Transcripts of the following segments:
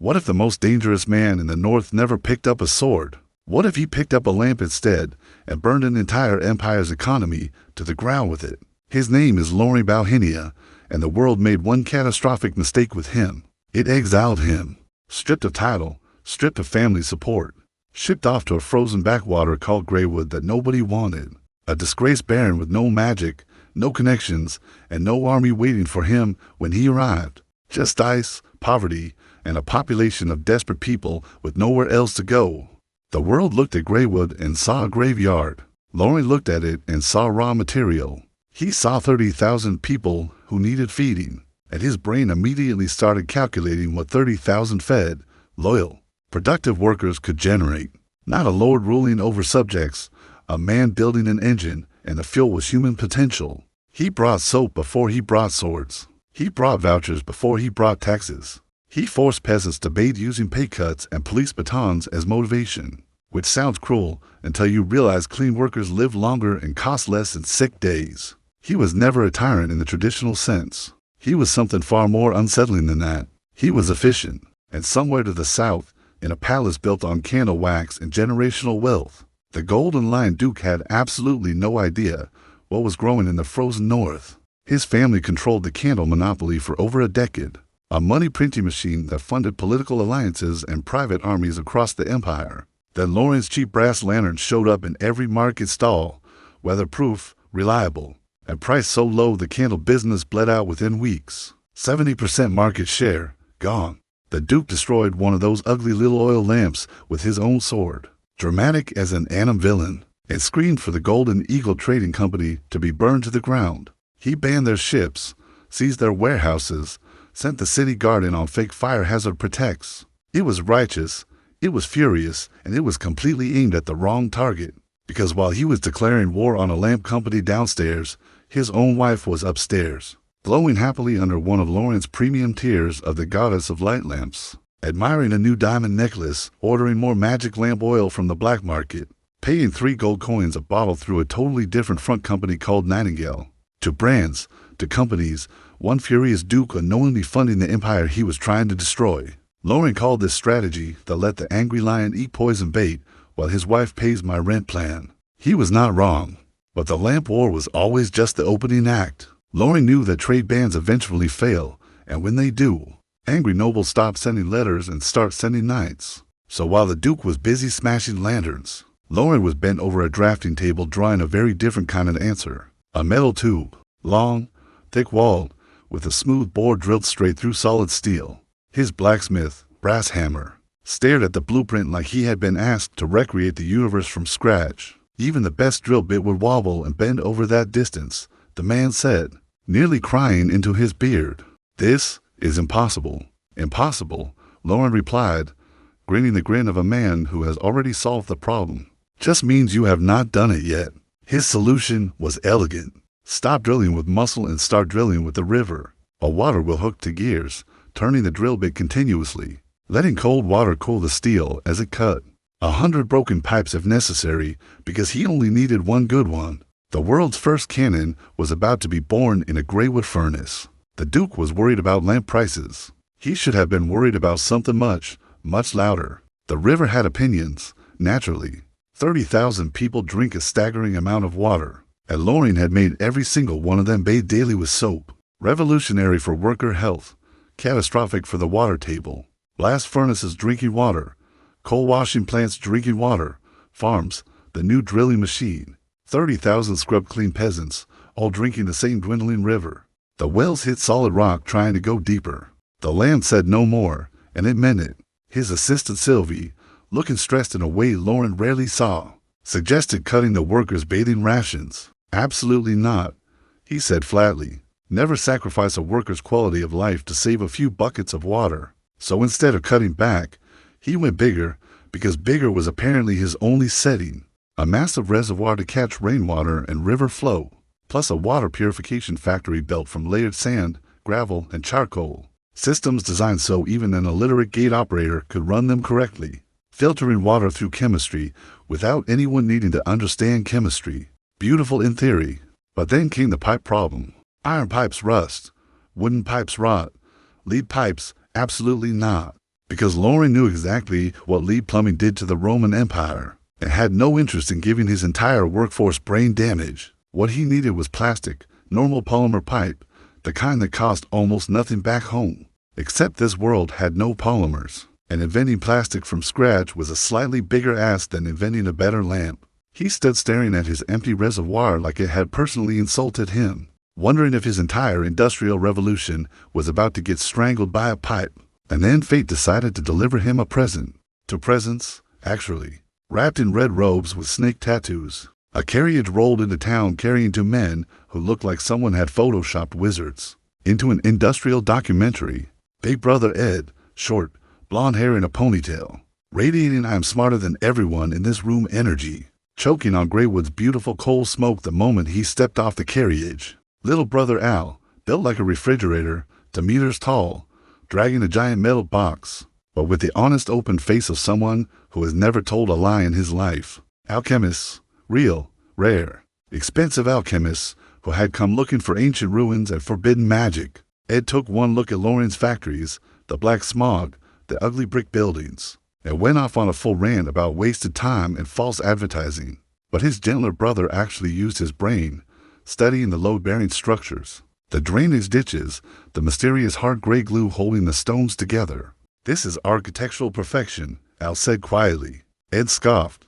What if the most dangerous man in the North never picked up a sword? What if he picked up a lamp instead and burned an entire empire's economy to the ground with it? His name is Lorien Bauhinia, and the world made one catastrophic mistake with him. It exiled him, stripped of title, stripped of family support, shipped off to a frozen backwater called Greywood that nobody wanted. A disgraced baron with no magic, no connections, and no army waiting for him when he arrived. Just ice, poverty, and a population of desperate people with nowhere else to go. The world looked at Greywood and saw a graveyard. Lorien looked at it and saw raw material. He saw 30,000 people who needed feeding, and his brain immediately started calculating what 30,000 fed, loyal, productive workers could generate. Not a lord ruling over subjects, a man building an engine, and the fuel was human potential. He brought soap before he brought swords. He brought vouchers before he brought taxes. He forced peasants to bathe using pay cuts and police batons as motivation, which sounds cruel until you realize clean workers live longer and cost less in sick days. He was never a tyrant in the traditional sense. He was something far more unsettling than that. He was efficient, and somewhere to the south, in a palace built on candle wax and generational wealth, the Golden Lion Duke had absolutely no idea what was growing in the frozen north. His family controlled the candle monopoly for over a decade, a money printing machine that funded political alliances and private armies across the empire. Then Lorien's cheap brass lanterns showed up in every market stall, weatherproof, reliable, and priced so low the candle business bled out within weeks. 70% market share, gone. The Duke destroyed one of those ugly little oil lamps with his own sword, dramatic as an Annam villain, and screamed for the Golden Eagle Trading Company to be burned to the ground. He banned their ships, seized their warehouses, sent the city guard in on fake fire hazard protects. It was righteous, it was furious, and it was completely aimed at the wrong target. Because while he was declaring war on a lamp company downstairs, his own wife was upstairs, glowing happily under one of Lorien's premium tiers of the goddess of light lamps, admiring a new diamond necklace, ordering more magic lamp oil from the black market, paying 3 gold coins a bottle through a totally different front company called Nightingale. To brands, to companies, one furious duke unknowingly funding the empire he was trying to destroy. Lorien called this strategy the let the angry lion eat poison bait while his wife pays my rent plan. He was not wrong, but the lamp war was always just the opening act. Lorien knew that trade bans eventually fail, and when they do, angry nobles stop sending letters and start sending knights. So while the duke was busy smashing lanterns, Lorien was bent over a drafting table drawing a very different kind of answer. A metal tube, long, thick-walled, with a smooth bore drilled straight through solid steel. His blacksmith, brass hammer, stared at the blueprint like he had been asked to recreate the universe from scratch. Even the best drill bit would wobble and bend over that distance, the man said, nearly crying into his beard. This is impossible. Impossible, Lorien replied, grinning the grin of a man who has already solved the problem. Just means you have not done it yet. His solution was elegant. Stop drilling with muscle and start drilling with the river. A water wheel hooked to gears, turning the drill bit continuously, letting cold water cool the steel as it cut. 100 broken pipes if necessary, because he only needed one good one. The world's first cannon was about to be born in a Greywood furnace. The Duke was worried about lamp prices. He should have been worried about something much, much louder. The river had opinions, naturally. 30,000 people drink a staggering amount of water, and Lorien had made every single one of them bathe daily with soap. Revolutionary for worker health, catastrophic for the water table. Blast furnaces drinking water, coal washing plants drinking water, farms, the new drilling machine. 30,000 scrub-clean peasants, all drinking the same dwindling river. The wells hit solid rock trying to go deeper. The land said no more, and it meant it. His assistant Sylvie, looking stressed in a way Lorien rarely saw, suggested cutting the workers' bathing rations. Absolutely not, he said flatly. Never sacrifice a worker's quality of life to save a few buckets of water. So instead of cutting back, he went bigger, because bigger was apparently his only setting. A massive reservoir to catch rainwater and river flow, plus a water purification factory built from layered sand, gravel, and charcoal. Systems designed so even an illiterate gate operator could run them correctly. Filtering water through chemistry without anyone needing to understand chemistry. Beautiful in theory, but then came the pipe problem. Iron pipes rust, wooden pipes rot, lead pipes absolutely not. because Lorien knew exactly what lead plumbing did to the Roman Empire and had no interest in giving his entire workforce brain damage. What he needed was plastic, normal polymer pipe, the kind that cost almost nothing back home. Except this world had no polymers, and inventing plastic from scratch was a slightly bigger ask than inventing a better lamp. He stood staring at his empty reservoir like it had personally insulted him, wondering if his entire industrial revolution was about to get strangled by a pipe. And then fate decided to deliver him a present. Two presents, actually, wrapped in red robes with snake tattoos. A carriage rolled into town carrying two men who looked like someone had photoshopped wizards into an industrial documentary. Big Brother Ed, short, blonde hair in a ponytail, radiating "I am smarter than everyone in this room" energy, choking on Greywood's beautiful coal smoke the moment he stepped off the carriage. Little Brother Al, built like a refrigerator, 2 meters tall, dragging a giant metal box, but with the honest open face of someone who has never told a lie in his life. Alchemists, real, rare, expensive alchemists who had come looking for ancient ruins and forbidden magic. Ed took one look at Lorien's factories, the black smog, the ugly brick buildings, and went off on a full rant about wasted time and false advertising. But his gentler brother actually used his brain, studying the load-bearing structures, the drainage ditches, the mysterious hard gray glue holding the stones together. "This is architectural perfection," Al said quietly. Ed scoffed.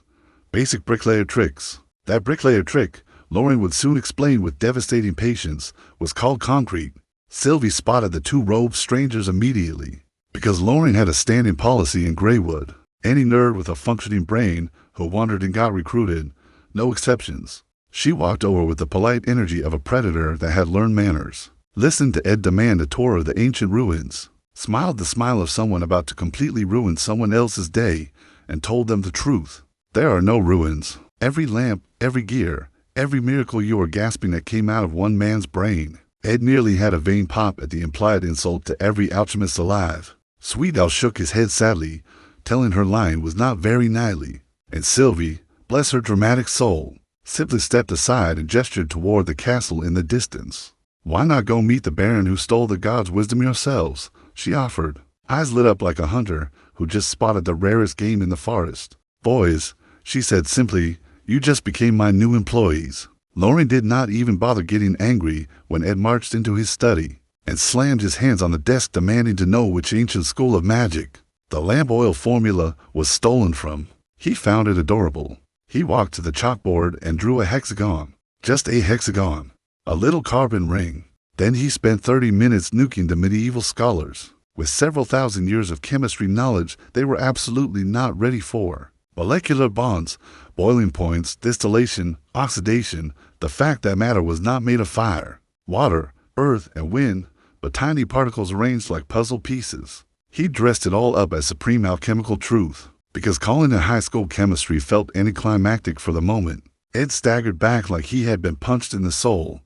"Basic bricklayer tricks." That bricklayer trick, Lorien would soon explain with devastating patience, was called concrete. Sylvie spotted the two robed strangers immediately, because Lorien had a standing policy in Greywood. Any nerd with a functioning brain who wandered and got recruited, no exceptions. She walked over with the polite energy of a predator that had learned manners, listened to Ed demand a tour of the ancient ruins, smiled the smile of someone about to completely ruin someone else's day, and told them the truth. There are no ruins. Every lamp, every gear, every miracle you are gasping at came out of one man's brain. Ed nearly had a vein pop at the implied insult to every alchemist alive. Sweet Al shook his head sadly, telling her line was not very knightly, and Sylvie, bless her dramatic soul, simply stepped aside and gestured toward the castle in the distance. "Why not go meet the Baron who stole the god's wisdom yourselves?" she offered, eyes lit up like a hunter who just spotted the rarest game in the forest. "Boys," she said simply, "you just became my new employees." Lorien did not even bother getting angry when Ed marched into his study and slammed his hands on the desk demanding to know which ancient school of magic the lamp oil formula was stolen from. He found it adorable. He walked to the chalkboard and drew a hexagon. Just a hexagon. A little carbon ring. Then he spent 30 minutes nuking the medieval scholars with several thousand years of chemistry knowledge they were absolutely not ready for. Molecular bonds, boiling points, distillation, oxidation, the fact that matter was not made of fire, water, earth, and wind, but tiny particles arranged like puzzle pieces. He dressed it all up as supreme alchemical truth, because calling it high school chemistry felt anticlimactic for the moment. Ed staggered back like he had been punched in the soul,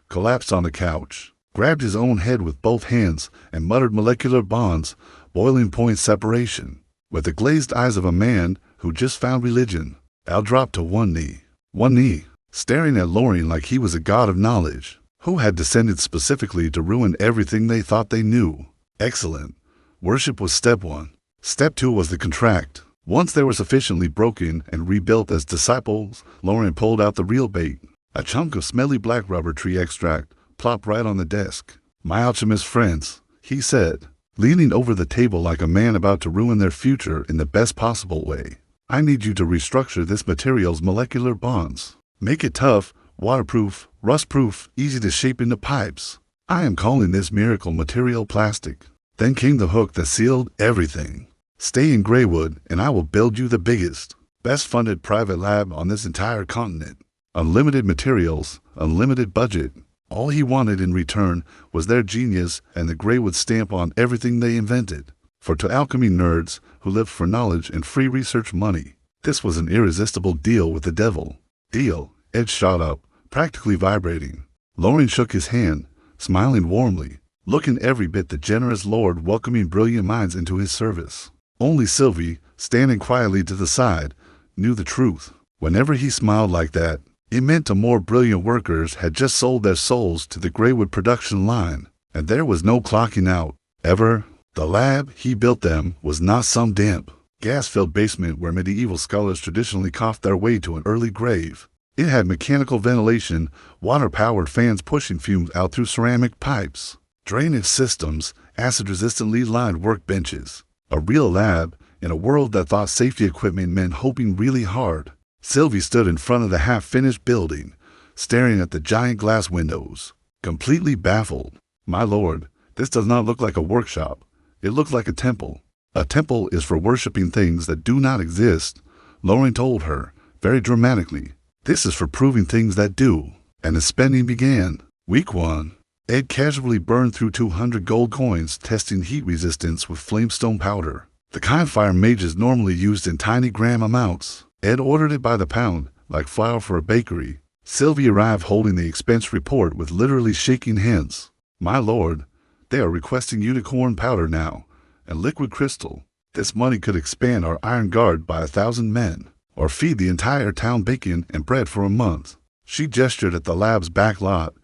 collapsed on the couch, grabbed his own head with both hands, and muttered molecular bonds, boiling point separation. With the glazed eyes of a man who just found religion, Al dropped to one knee, staring at Lorien like he was a god of knowledge, who had descended specifically to ruin everything they thought they knew. Excellent. Worship was step 1. Step 2 was the contract. Once they were sufficiently broken and rebuilt as disciples, Lorien pulled out the real bait. A chunk of smelly black rubber tree extract plopped right on the desk. "My alchemist friends," he said, leaning over the table like a man about to ruin their future in the best possible way. "I need you to restructure this material's molecular bonds. Make it tough, waterproof, rust-proof, easy to shape into pipes. I am calling this miracle material plastic." Then came the hook that sealed everything. "Stay in Greywood, and I will build you the biggest, best-funded private lab on this entire continent. Unlimited materials, unlimited budget. All he wanted in return was their genius and the Greywood stamp on everything they invented. For to alchemy nerds who lived for knowledge and free research money, this was an irresistible deal with the devil." "Deal," Ed shot up, practically vibrating. Lorien shook his hand, smiling warmly, looking every bit the generous lord welcoming brilliant minds into his service. Only Sylvie, standing quietly to the side, knew the truth. Whenever he smiled like that, it meant the more brilliant workers had just sold their souls to the Greywood production line, and there was no clocking out, ever. The lab he built them was not some damp, gas-filled basement where medieval scholars traditionally coughed their way to an early grave. It had mechanical ventilation, water-powered fans pushing fumes out through ceramic pipes, drainage systems, acid-resistantly lined workbenches. A real lab in a world that thought safety equipment meant hoping really hard. Sylvie stood in front of the half-finished building, staring at the giant glass windows, completely baffled. My lord, this does not look like a workshop. It looked like a temple. A temple is for worshipping things that do not exist, Lorien told her, very dramatically. This is for proving things that do. And the spending began. Week 1. Ed casually burned through 200 gold coins, testing heat resistance with flamestone powder. The kind fire mages normally used in tiny gram amounts. Ed ordered it by the pound, like flour for a bakery. Sylvie arrived holding the expense report with literally shaking hands. My lord, they are requesting unicorn powder now, and liquid crystal. This money could expand our iron guard by 1,000 men, or feed the entire town bacon and bread for a month. She gestured at the lab's back lot,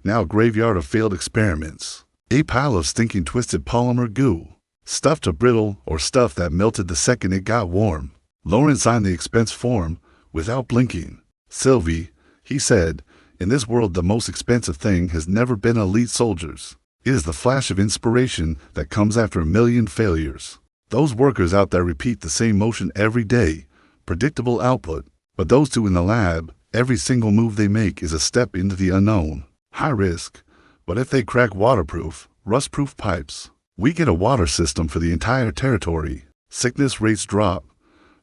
now a graveyard of failed experiments. A pile of stinking twisted polymer goo, stuff to brittle or stuff that melted the second it got warm. Lorien signed the expense form without blinking. Sylvie, he said, in this world the most expensive thing has never been elite soldiers. It is the flash of inspiration that comes after a million failures. Those workers out there repeat the same motion every day, predictable output. But those two in the lab, every single move they make is a step into the unknown. High risk, but if they crack waterproof, rust-proof pipes, we get a water system for the entire territory. Sickness rates drop.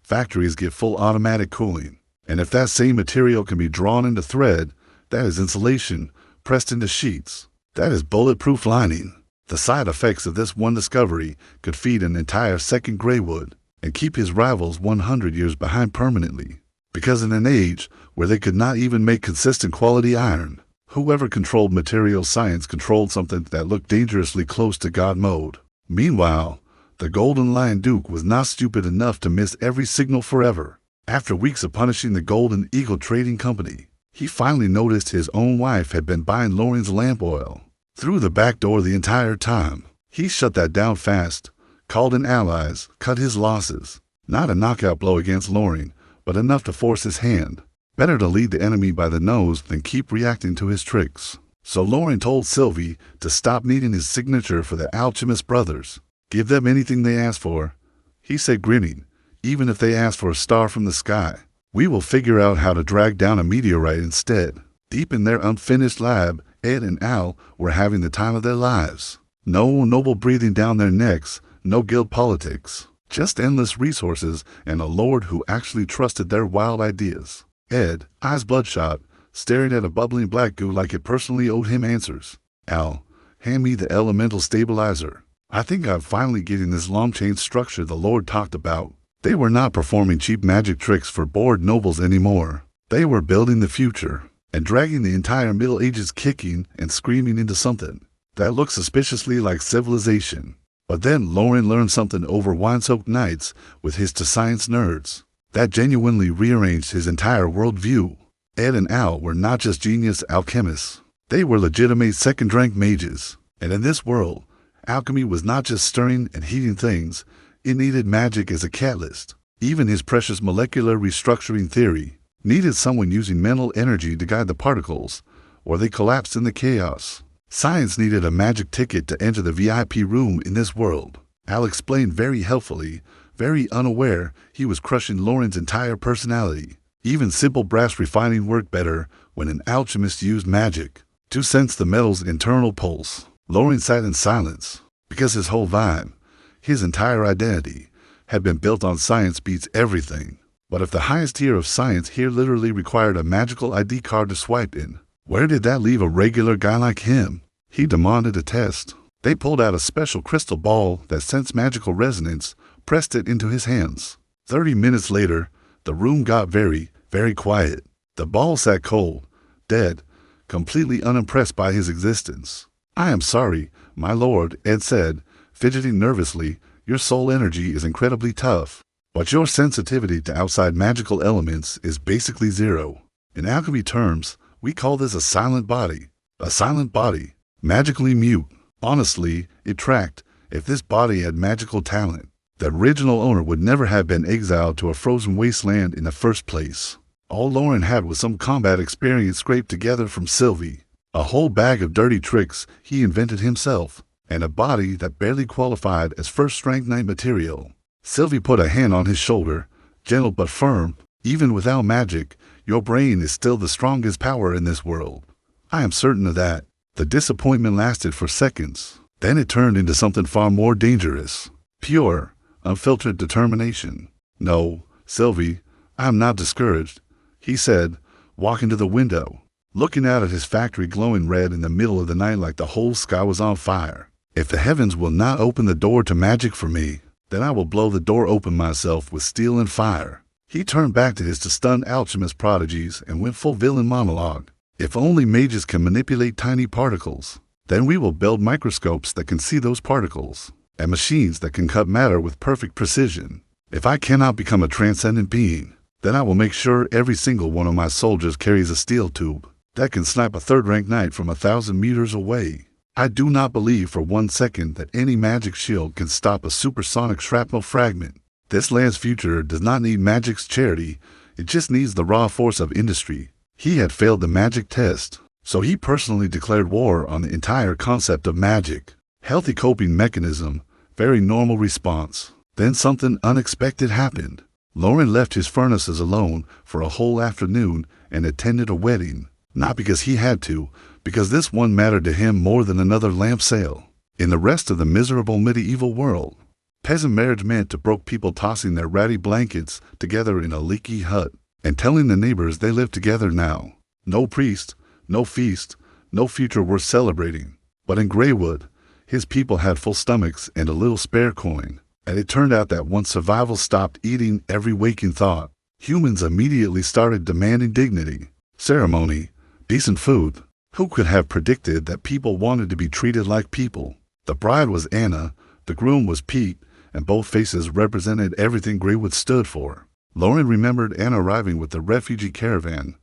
Factories get full automatic cooling. And if that same material can be drawn into thread, that is insulation, pressed into sheets. That is bulletproof lining. The side effects of this one discovery could feed an entire second Greywood and keep his rivals 100 years behind permanently. Because in an age where they could not even make consistent quality iron, whoever controlled material science controlled something that looked dangerously close to God mode. Meanwhile, the Golden Lion Duke was not stupid enough to miss every signal forever. After weeks of punishing the Golden Eagle Trading Company, he finally noticed his own wife had been buying Lorien's lamp oil through the back door the entire time. He shut that down fast, called in allies, cut his losses. Not a knockout blow against Lorien, but enough to force his hand. Better to lead the enemy by the nose than keep reacting to his tricks. So Lorien told Sylvie to stop needing his signature for the Alchemist brothers. Give them anything they ask for, he said, grinning, even if they ask for a star from the sky. We will figure out how to drag down a meteorite instead. Deep in their unfinished lab, Ed and Al were having the time of their lives. No noble breathing down their necks, no guild politics. Just endless resources and a lord who actually trusted their wild ideas. Ed, eyes bloodshot, staring at a bubbling black goo like it personally owed him answers. Al, hand me the elemental stabilizer. I think I'm finally getting this long-chain structure the Lord talked about. They were not performing cheap magic tricks for bored nobles anymore. They were building the future and dragging the entire Middle Ages kicking and screaming into something that looked suspiciously like civilization. But then Lorien learned something over wine-soaked nights with his to-science nerds that genuinely rearranged his entire worldview. Ed and Al were not just genius alchemists. They were legitimate second-rank mages. And in this world, alchemy was not just stirring and heating things, it needed magic as a catalyst. Even his precious molecular restructuring theory needed someone using mental energy to guide the particles, or they collapsed in the chaos. Science needed a magic ticket to enter the VIP room in this world. Al explained very helpfully, very unaware he was crushing Lorien's entire personality. Even simple brass refining worked better when an alchemist used magic to sense the metal's internal pulse. Lorien sat in silence, because his whole vibe, his entire identity, had been built on science beats everything. But if the highest tier of science here literally required a magical ID card to swipe in, where did that leave a regular guy like him? He demanded a test. They pulled out a special crystal ball that sensed magical resonance, pressed it into his hands. 30 minutes later, the room got very, very quiet. The ball sat cold, dead, completely unimpressed by his existence. I am sorry, my lord, Ed said, fidgeting nervously. Your soul energy is incredibly tough, but your sensitivity to outside magical elements is basically zero. In alchemy terms, we call this a silent body. A silent body, magically mute. Honestly, it tracked. If this body had magical talent, the original owner would never have been exiled to a frozen wasteland in the first place. All Lorien had was some combat experience scraped together from Sylvie, a whole bag of dirty tricks he invented himself, and a body that barely qualified as first-rank knight material. Sylvie put a hand on his shoulder, gentle but firm. Even without magic, your brain is still the strongest power in this world. I am certain of that. The disappointment lasted for seconds. Then it turned into something far more dangerous. Pure, unfiltered determination. No, Sylvie, I am not discouraged, he said, walking to the window, looking out at his factory glowing red in the middle of the night like the whole sky was on fire. If the heavens will not open the door to magic for me, then I will blow the door open myself with steel and fire. He turned back to his stunned alchemist prodigies and went full villain monologue. If only mages can manipulate tiny particles, then we will build microscopes that can see those particles, and machines that can cut matter with perfect precision. If I cannot become a transcendent being, then I will make sure every single one of my soldiers carries a steel tube that can snipe a third-rank knight from 1,000 meters away. I do not believe for 1 second that any magic shield can stop a supersonic shrapnel fragment. This land's future does not need magic's charity, it just needs the raw force of industry. He had failed the magic test, so he personally declared war on the entire concept of magic. Healthy coping mechanism, very normal response. Then something unexpected happened. Lorien left his furnaces alone for a whole afternoon and attended a wedding. Not because he had to, because this one mattered to him more than another lamp sale. In the rest of the miserable medieval world, peasant marriage meant to broke people tossing their ratty blankets together in a leaky hut and telling the neighbors they lived together now. No priest, no feast, no future worth celebrating. But in Greywood, his people had full stomachs and a little spare coin. And it turned out that once survival stopped eating every waking thought, humans immediately started demanding dignity, ceremony, decent food. Who could have predicted that people wanted to be treated like people? The bride was Anna, the groom was Pete, and both faces represented everything Greywood stood for. Lorien remembered Anna arriving with the refugee caravan,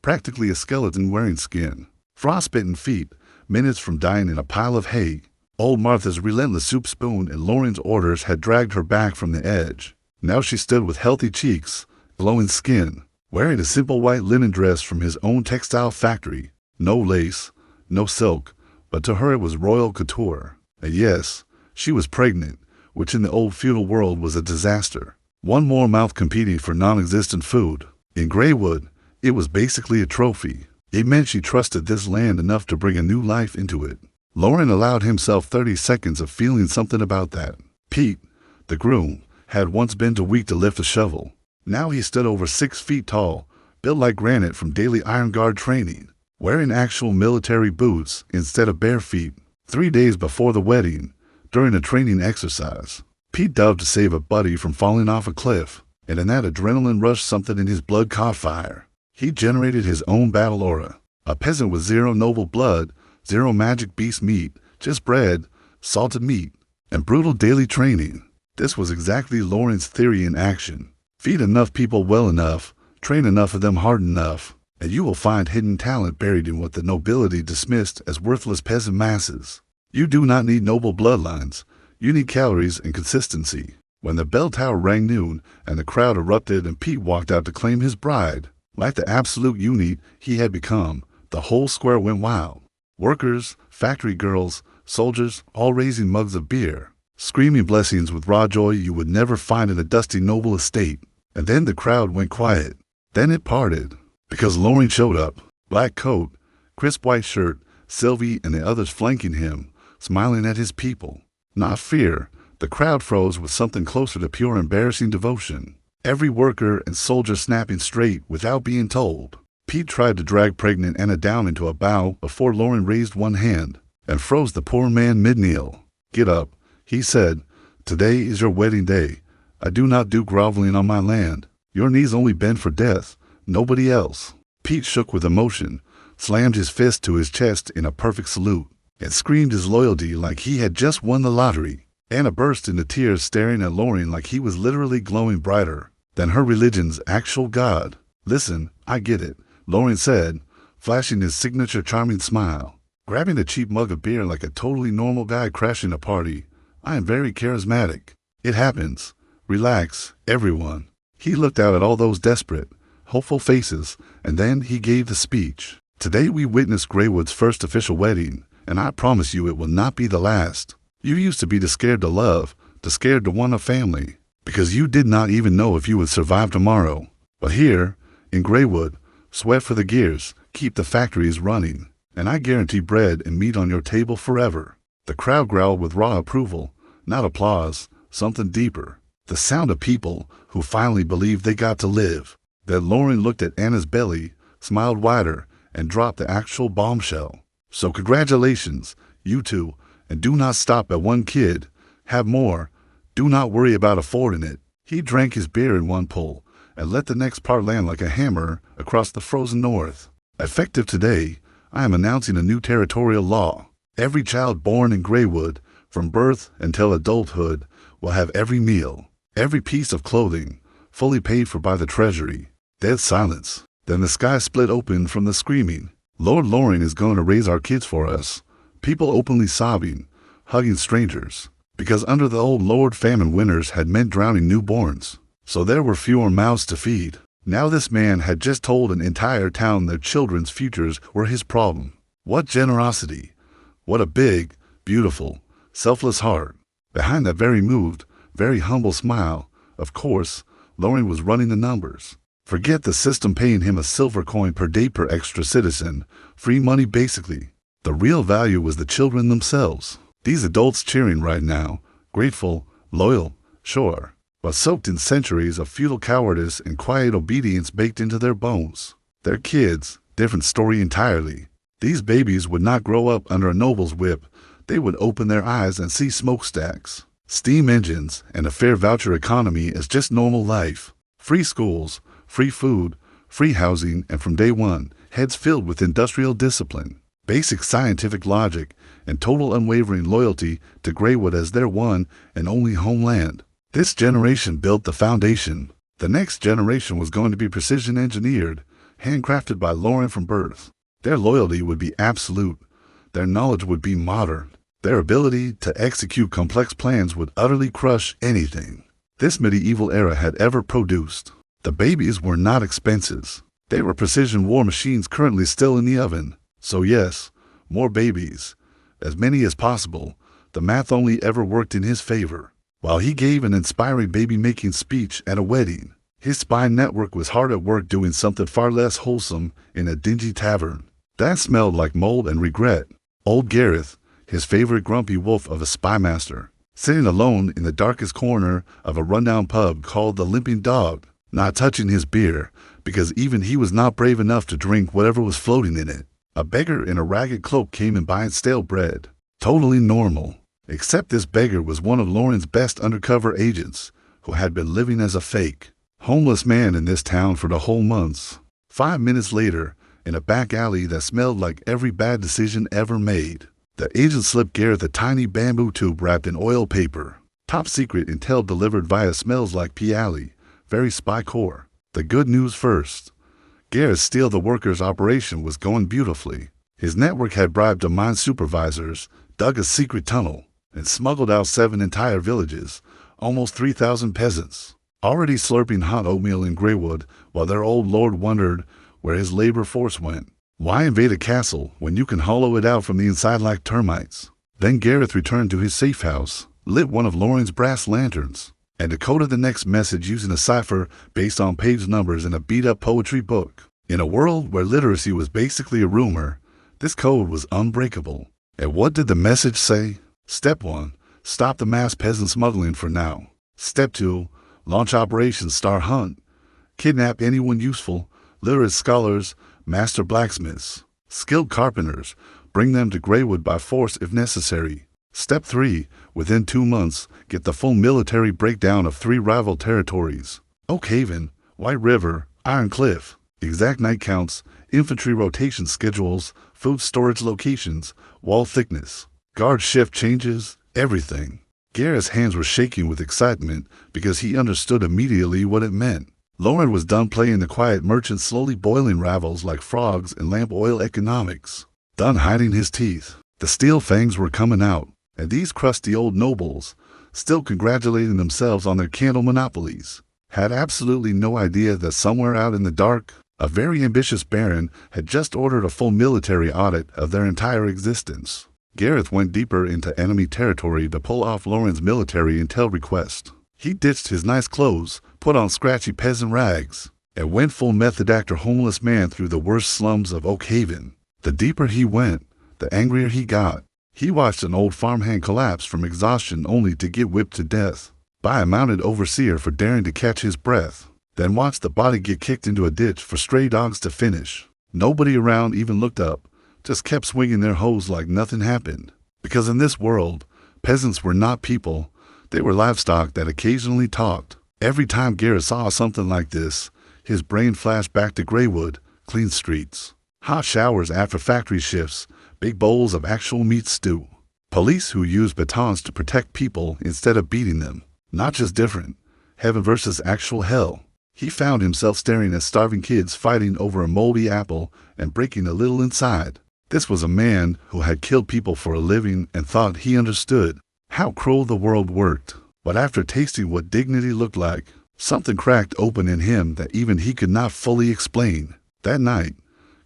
practically a skeleton wearing skin, frostbitten feet, minutes from dying in a pile of hay. Old Martha's relentless soup spoon and Lorien's orders had dragged her back from the edge. Now she stood with healthy cheeks, glowing skin, wearing a simple white linen dress from his own textile factory. No lace, no silk, but to her it was royal couture. And yes, she was pregnant, which in the old feudal world was a disaster. One more mouth competing for non-existent food. In Greywood, it was basically a trophy. It meant she trusted this land enough to bring a new life into it. Lorien allowed himself 30 seconds of feeling something about that. Pete, the groom, had once been too weak to lift a shovel. Now he stood over 6 feet tall, built like granite from daily iron guard training, wearing actual military boots instead of bare feet. 3 days before the wedding, during a training exercise, Pete dove to save a buddy from falling off a cliff, and in that adrenaline rush something in his blood caught fire. He generated his own battle aura. A peasant with 0 noble blood, 0 magic beast meat, just bread, salted meat, and brutal daily training. This was exactly Lorien's theory in action. Feed enough people well enough, train enough of them hard enough, and you will find hidden talent buried in what the nobility dismissed as worthless peasant masses. You do not need noble bloodlines. You need calories and consistency. When the bell tower rang noon and the crowd erupted and Pete walked out to claim his bride, like the absolute unit he had become, the whole square went wild. Workers, factory girls, soldiers, all raising mugs of beer, screaming blessings with raw joy you would never find in a dusty noble estate. And then the crowd went quiet. Then it parted, because Lorien showed up, black coat, crisp white shirt, Sylvie and the others flanking him, smiling at his people. Not fear, the crowd froze with something closer to pure embarrassing devotion. Every worker and soldier snapping straight without being told. Pete tried to drag pregnant Anna down into a bow before Lorien raised one hand and froze the poor man mid-kneel. Get up, he said. Today is your wedding day. I do not do groveling on my land. Your knees only bend for death, nobody else. Pete shook with emotion, slammed his fist to his chest in a perfect salute, and screamed his loyalty like he had just won the lottery. Anna burst into tears staring at Lorien like he was literally glowing brighter than her religion's actual god. Listen, I get it, Lorien said, flashing his signature charming smile. Grabbing a cheap mug of beer like a totally normal guy crashing a party. I am very charismatic. It happens. Relax, everyone." He looked out at all those desperate, hopeful faces, and then he gave the speech. "Today we witnessed Greywood's first official wedding, and I promise you it will not be the last. You used to be too scared to love, too scared to want a family, because you did not even know if you would survive tomorrow. But here, in Greywood, sweat for the gears, keep the factories running, and I guarantee bread and meat on your table forever." The crowd growled with raw approval, not applause, something deeper. The sound of people who finally believed they got to live. Then Lorien looked at Anna's belly, smiled wider, and dropped the actual bombshell. "So congratulations, you two, and do not stop at one kid. Have more. Do not worry about affording it." He drank his beer in one pull, and let the next part land like a hammer across the frozen north. "Effective today, I am announcing a new territorial law. Every child born in Greywood, from birth until adulthood, will have every meal, every piece of clothing, fully paid for by the treasury." Dead silence. Then the sky split open from the screaming. "Lord Lorien is going to raise our kids for us." People openly sobbing, hugging strangers. Because under the old Lord, famine winters had meant drowning newborns. So there were fewer mouths to feed. Now this man had just told an entire town their children's futures were his problem. What generosity! What a big, beautiful, selfless heart. Behind that very moved, very humble smile, of course, Lorien was running the numbers. Forget the system paying him a silver coin per day per extra citizen, free money basically. The real value was the children themselves. These adults cheering right now, grateful, loyal, sure, but soaked in centuries of feudal cowardice and quiet obedience baked into their bones. Their kids, different story entirely. These babies would not grow up under a noble's whip. They would open their eyes and see smokestacks, steam engines, and a fair voucher economy as just normal life. Free schools, free food, free housing, and from day one, heads filled with industrial discipline, basic scientific logic, and total unwavering loyalty to Greywood as their one and only homeland. This generation built the foundation. The next generation was going to be precision engineered, handcrafted by Lorien from birth. Their loyalty would be absolute. Their knowledge would be modern. Their ability to execute complex plans would utterly crush anything this medieval era had ever produced. The babies were not expenses. They were precision war machines currently still in the oven. So yes, more babies. As many as possible. The math only ever worked in his favor. While he gave an inspiring baby-making speech at a wedding, his spy network was hard at work doing something far less wholesome in a dingy tavern. That smelled like mold and regret. Old Gareth, his favorite grumpy wolf of a spy master, sitting alone in the darkest corner of a rundown pub called the Limping Dog, not touching his beer, because even he was not brave enough to drink whatever was floating in it. A beggar in a ragged cloak came and buying stale bread. Totally normal. Except this beggar was one of Lorien's best undercover agents, who had been living as a fake, homeless man in this town for the whole months. 5 minutes later, in a back alley that smelled like every bad decision ever made, the agent slipped Gareth a tiny bamboo tube wrapped in oil paper. Top secret intel delivered via smells like P Alley. Very spy core. The good news first. Gareth's Steal the Workers operation was going beautifully. His network had bribed the mine supervisors, dug a secret tunnel, and smuggled out 7 entire villages, almost 3,000 peasants, already slurping hot oatmeal in Greywood while their old lord wondered where his labor force went. Why invade a castle when you can hollow it out from the inside like termites? Then Gareth returned to his safe house, lit one of Lorien's brass lanterns, and decoded the next message using a cipher based on page numbers in a beat-up poetry book. In a world where literacy was basically a rumor, this code was unbreakable. And what did the message say? Step 1. Stop the mass peasant smuggling for now. Step 2. Launch Operation Star Hunt. Kidnap anyone useful, literate scholars, master blacksmiths, skilled carpenters, bring them to Greywood by force if necessary. Step 3. Within 2 months, get the full military breakdown of 3 rival territories. Oak Haven, White River, Iron Cliff. Exact night counts, infantry rotation schedules, food storage locations, wall thickness, guard shift changes, everything. Gareth's hands were shaking with excitement because he understood immediately what it meant. Lorien was done playing the quiet merchant slowly boiling rivals like frogs in lamp oil economics. Done hiding his teeth. The steel fangs were coming out, and these crusty old nobles, still congratulating themselves on their candle monopolies, had absolutely no idea that somewhere out in the dark, a very ambitious baron had just ordered a full military audit of their entire existence. Gareth went deeper into enemy territory to pull off Lorien's military intel request. He ditched his nice clothes, put on scratchy peasant rags, and went full method actor homeless man through the worst slums of Oakhaven. The deeper he went, the angrier he got. He watched an old farmhand collapse from exhaustion only to get whipped to death by a mounted overseer for daring to catch his breath, then watched the body get kicked into a ditch for stray dogs to finish. Nobody around even looked up, just kept swinging their hoes like nothing happened. Because in this world, peasants were not people, they were livestock that occasionally talked. Every time Gareth saw something like this, his brain flashed back to Greywood, clean streets, hot showers after factory shifts, big bowls of actual meat stew, police who used batons to protect people instead of beating them. Not just different, heaven versus actual hell. He found himself staring at starving kids fighting over a moldy apple and breaking a little inside. This was a man who had killed people for a living and thought he understood how cruel the world worked. But after tasting what dignity looked like, something cracked open in him that even he could not fully explain. That night,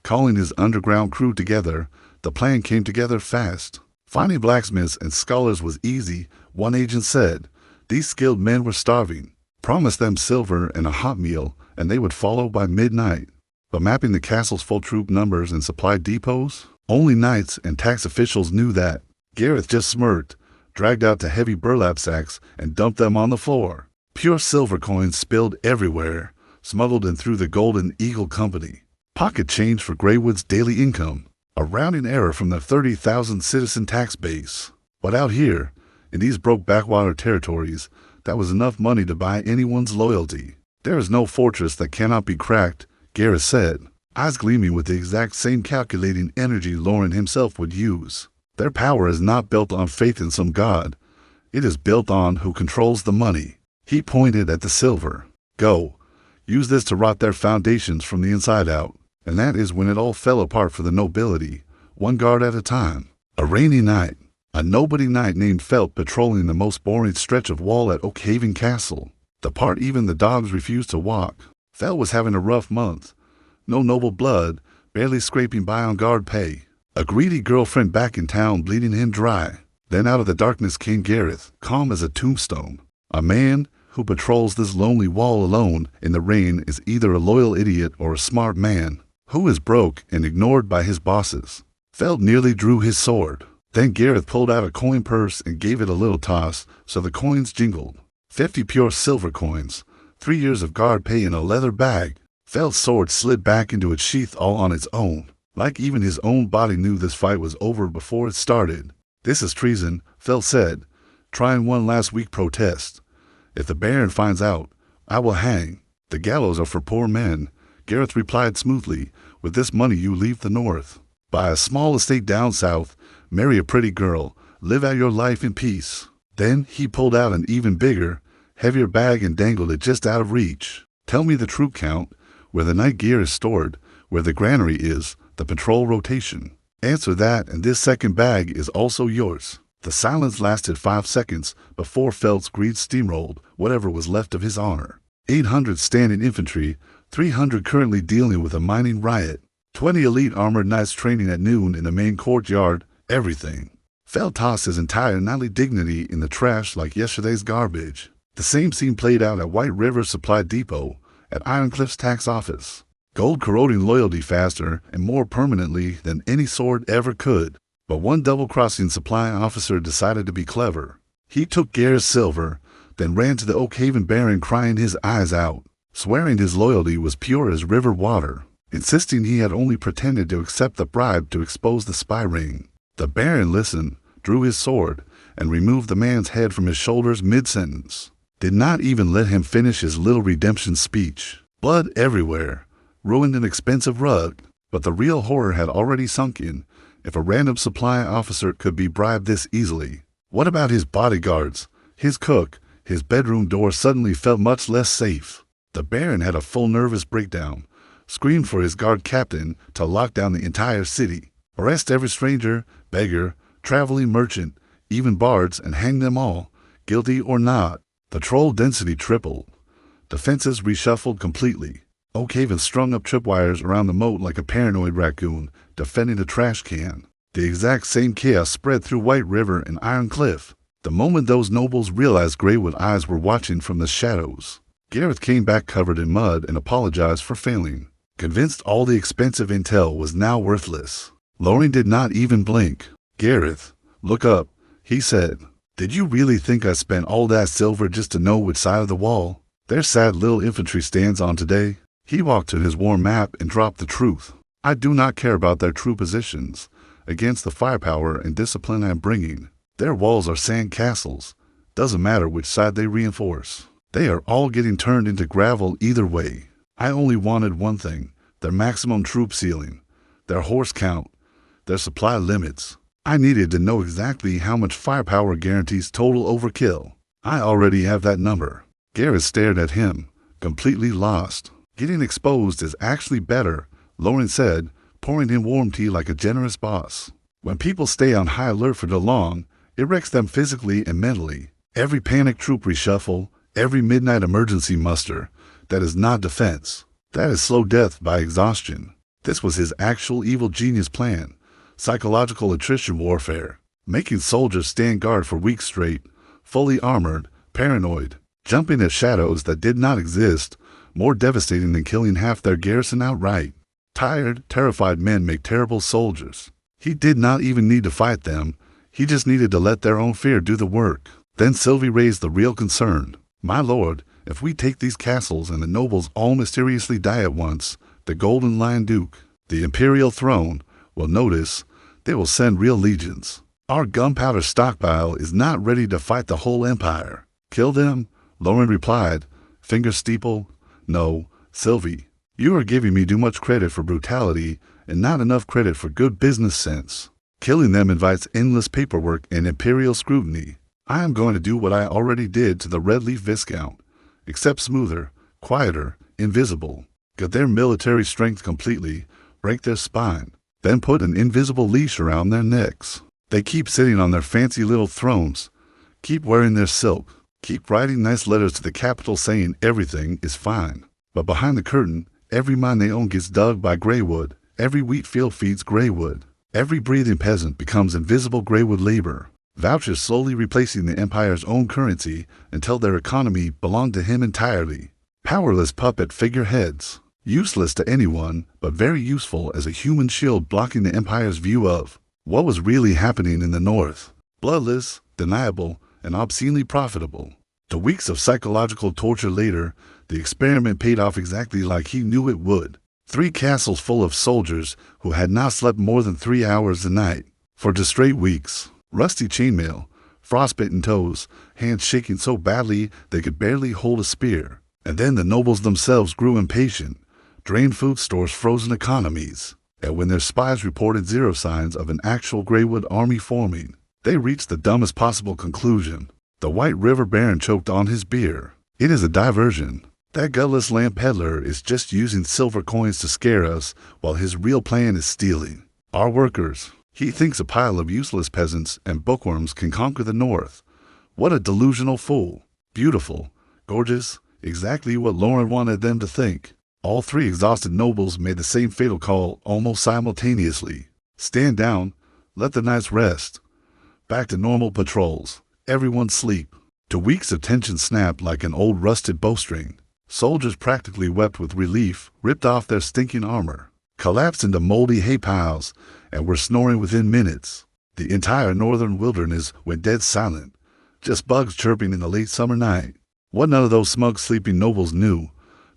calling his underground crew together, the plan came together fast. Finding blacksmiths and scholars was easy, one agent said. These skilled men were starving. Promised them silver and a hot meal, and they would follow by midnight. But mapping the castle's full troop numbers and supply depots, only knights and tax officials knew that. Gareth just smirked, dragged out the heavy burlap sacks, and dumped them on the floor. Pure silver coins spilled everywhere, smuggled in through the Golden Eagle Company. Pocket change for Greywood's daily income, a rounding error from the 30,000 citizen tax base. But out here, in these broke backwater territories, that was enough money to buy anyone's loyalty. There is no fortress that cannot be cracked, Gareth said, eyes gleaming with the exact same calculating energy Lorien himself would use. Their power is not built on faith in some god. It is built on who controls the money. He pointed at the silver. Go, use this to rot their foundations from the inside out. And that is when it all fell apart for the nobility, one guard at a time. A rainy night. A nobody knight named Felt patrolling the most boring stretch of wall at Oakhaven Castle, the part even the dogs refused to walk. Felt was having a rough month. No noble blood, barely scraping by on guard pay. A greedy girlfriend back in town bleeding him dry. Then out of the darkness came Gareth, calm as a tombstone. A man who patrols this lonely wall alone in the rain is either a loyal idiot or a smart man, who is broke and ignored by his bosses. Felt nearly drew his sword. Then Gareth pulled out a coin purse and gave it a little toss, so the coins jingled. 50 pure silver coins, 3 years of guard pay in a leather bag. Felt's sword slid back into its sheath all on its own. Like even his own body knew this fight was over before it started. This is treason, Felt said, trying one last weak protest. If the Baron finds out, I will hang. The gallows are for poor men, Gareth replied smoothly. With this money you leave the north. Buy a small estate down south, marry a pretty girl, live out your life in peace. Then he pulled out an even bigger, heavier bag and dangled it just out of reach. Tell me the troop count, where the night gear is stored, where the granary is, the patrol rotation. Answer that and this second bag is also yours. The silence lasted 5 seconds before Felt's greed steamrolled whatever was left of his honor. 800 standing infantry, 300 currently dealing with a mining riot, 20 elite armored knights training at noon in the main courtyard, everything. Felt tossed his entire knightly dignity in the trash like yesterday's garbage. The same scene played out at White River Supply Depot, at Ironcliff's tax office. Gold corroding loyalty faster and more permanently than any sword ever could. But one double-crossing supply officer decided to be clever. He took Gareth's silver, then ran to the Oakhaven Baron crying his eyes out, swearing his loyalty was pure as river water, insisting he had only pretended to accept the bribe to expose the spy ring. The Baron listened, drew his sword, and removed the man's head from his shoulders mid-sentence. Did not even let him finish his little redemption speech. Blood everywhere, ruined an expensive rug, but the real horror had already sunk in. If a random supply officer could be bribed this easily, what about his bodyguards, his cook? His bedroom door suddenly felt much less safe. The Baron had a full nervous breakdown, screamed for his guard captain to lock down the entire city, arrest every stranger, beggar, traveling merchant, even bards, and hang them all, guilty or not. The troll density tripled. Defenses reshuffled completely. Oak Haven strung up tripwires around the moat like a paranoid raccoon defending a trash can. The exact same chaos spread through White River and Iron Cliff. The moment those nobles realized Greywood eyes were watching from the shadows, Gareth came back covered in mud and apologized for failing, convinced all the expensive intel was now worthless. Lorien did not even blink. "Gareth, look up," he said. "Did you really think I spent all that silver just to know which side of the wall their sad little infantry stands on today?" He walked to his war map and dropped the truth. "I do not care about their true positions against the firepower and discipline I am bringing. Their walls are sand castles. Doesn't matter which side they reinforce. They are all getting turned into gravel either way. I only wanted one thing, their maximum troop ceiling, their horse count, their supply limits. I needed to know exactly how much firepower guarantees total overkill. I already have that number." Gareth stared at him, completely lost. "Getting exposed is actually better," Lorien said, pouring him warm tea like a generous boss. "When people stay on high alert for too long, it wrecks them physically and mentally. Every panic troop reshuffle, every midnight emergency muster, that is not defense. That is slow death by exhaustion." This was his actual evil genius plan, psychological attrition warfare, making soldiers stand guard for weeks straight, fully armored, paranoid, jumping at shadows that did not exist, more devastating than killing half their garrison outright. Tired, terrified men make terrible soldiers. He did not even need to fight them. He just needed to let their own fear do the work. Then Sylvie raised the real concern. "My lord, if we take these castles and the nobles all mysteriously die at once, the Golden Lion Duke, the imperial throne, will notice. They will send real legions. Our gunpowder stockpile is not ready to fight the whole empire." "Kill them?" Lorien replied, finger steeple. "No, Sylvie, you are giving me too much credit for brutality and not enough credit for good business sense. Killing them invites endless paperwork and imperial scrutiny. I am going to do what I already did to the Red Leaf Viscount, except smoother, quieter, invisible. Get their military strength completely, break their spine, then put an invisible leash around their necks. They keep sitting on their fancy little thrones, keep wearing their silk, keep writing nice letters to the capital saying everything is fine. But behind the curtain, every mine they own gets dug by Greywood, every wheat field feeds Greywood, every breathing peasant becomes invisible Greywood labor, vouchers slowly replacing the empire's own currency until their economy belonged to him entirely. Powerless puppet figureheads, useless to anyone, but very useful as a human shield blocking the empire's view of what was really happening in the north. Bloodless, deniable, and obscenely profitable. The weeks of psychological torture later, the experiment paid off exactly like he knew it would. 3 castles full of soldiers who had not slept more than 3 hours a night for just straight weeks. Rusty chainmail, frostbitten toes, hands shaking so badly they could barely hold a spear. And then the nobles themselves grew impatient, drained food stores, frozen economies. And when their spies reported 0 signs of an actual Greywood army forming, they reached the dumbest possible conclusion. The White River Baron choked on his beer. "It is a diversion. That gutless lamp peddler is just using silver coins to scare us while his real plan is stealing our workers. He thinks a pile of useless peasants and bookworms can conquer the north. What a delusional fool. Beautiful, gorgeous, exactly what Lorien wanted them to think." All 3 exhausted nobles made the same fatal call almost simultaneously. "Stand down. Let the knights rest. Back to normal patrols. Everyone sleep." 2 weeks of tension snapped like an old rusted bowstring. Soldiers practically wept with relief, ripped off their stinking armor, collapsed into moldy hay piles, and were snoring within minutes. The entire northern wilderness went dead silent, just bugs chirping in the late summer night. What none of those smug sleeping nobles knew,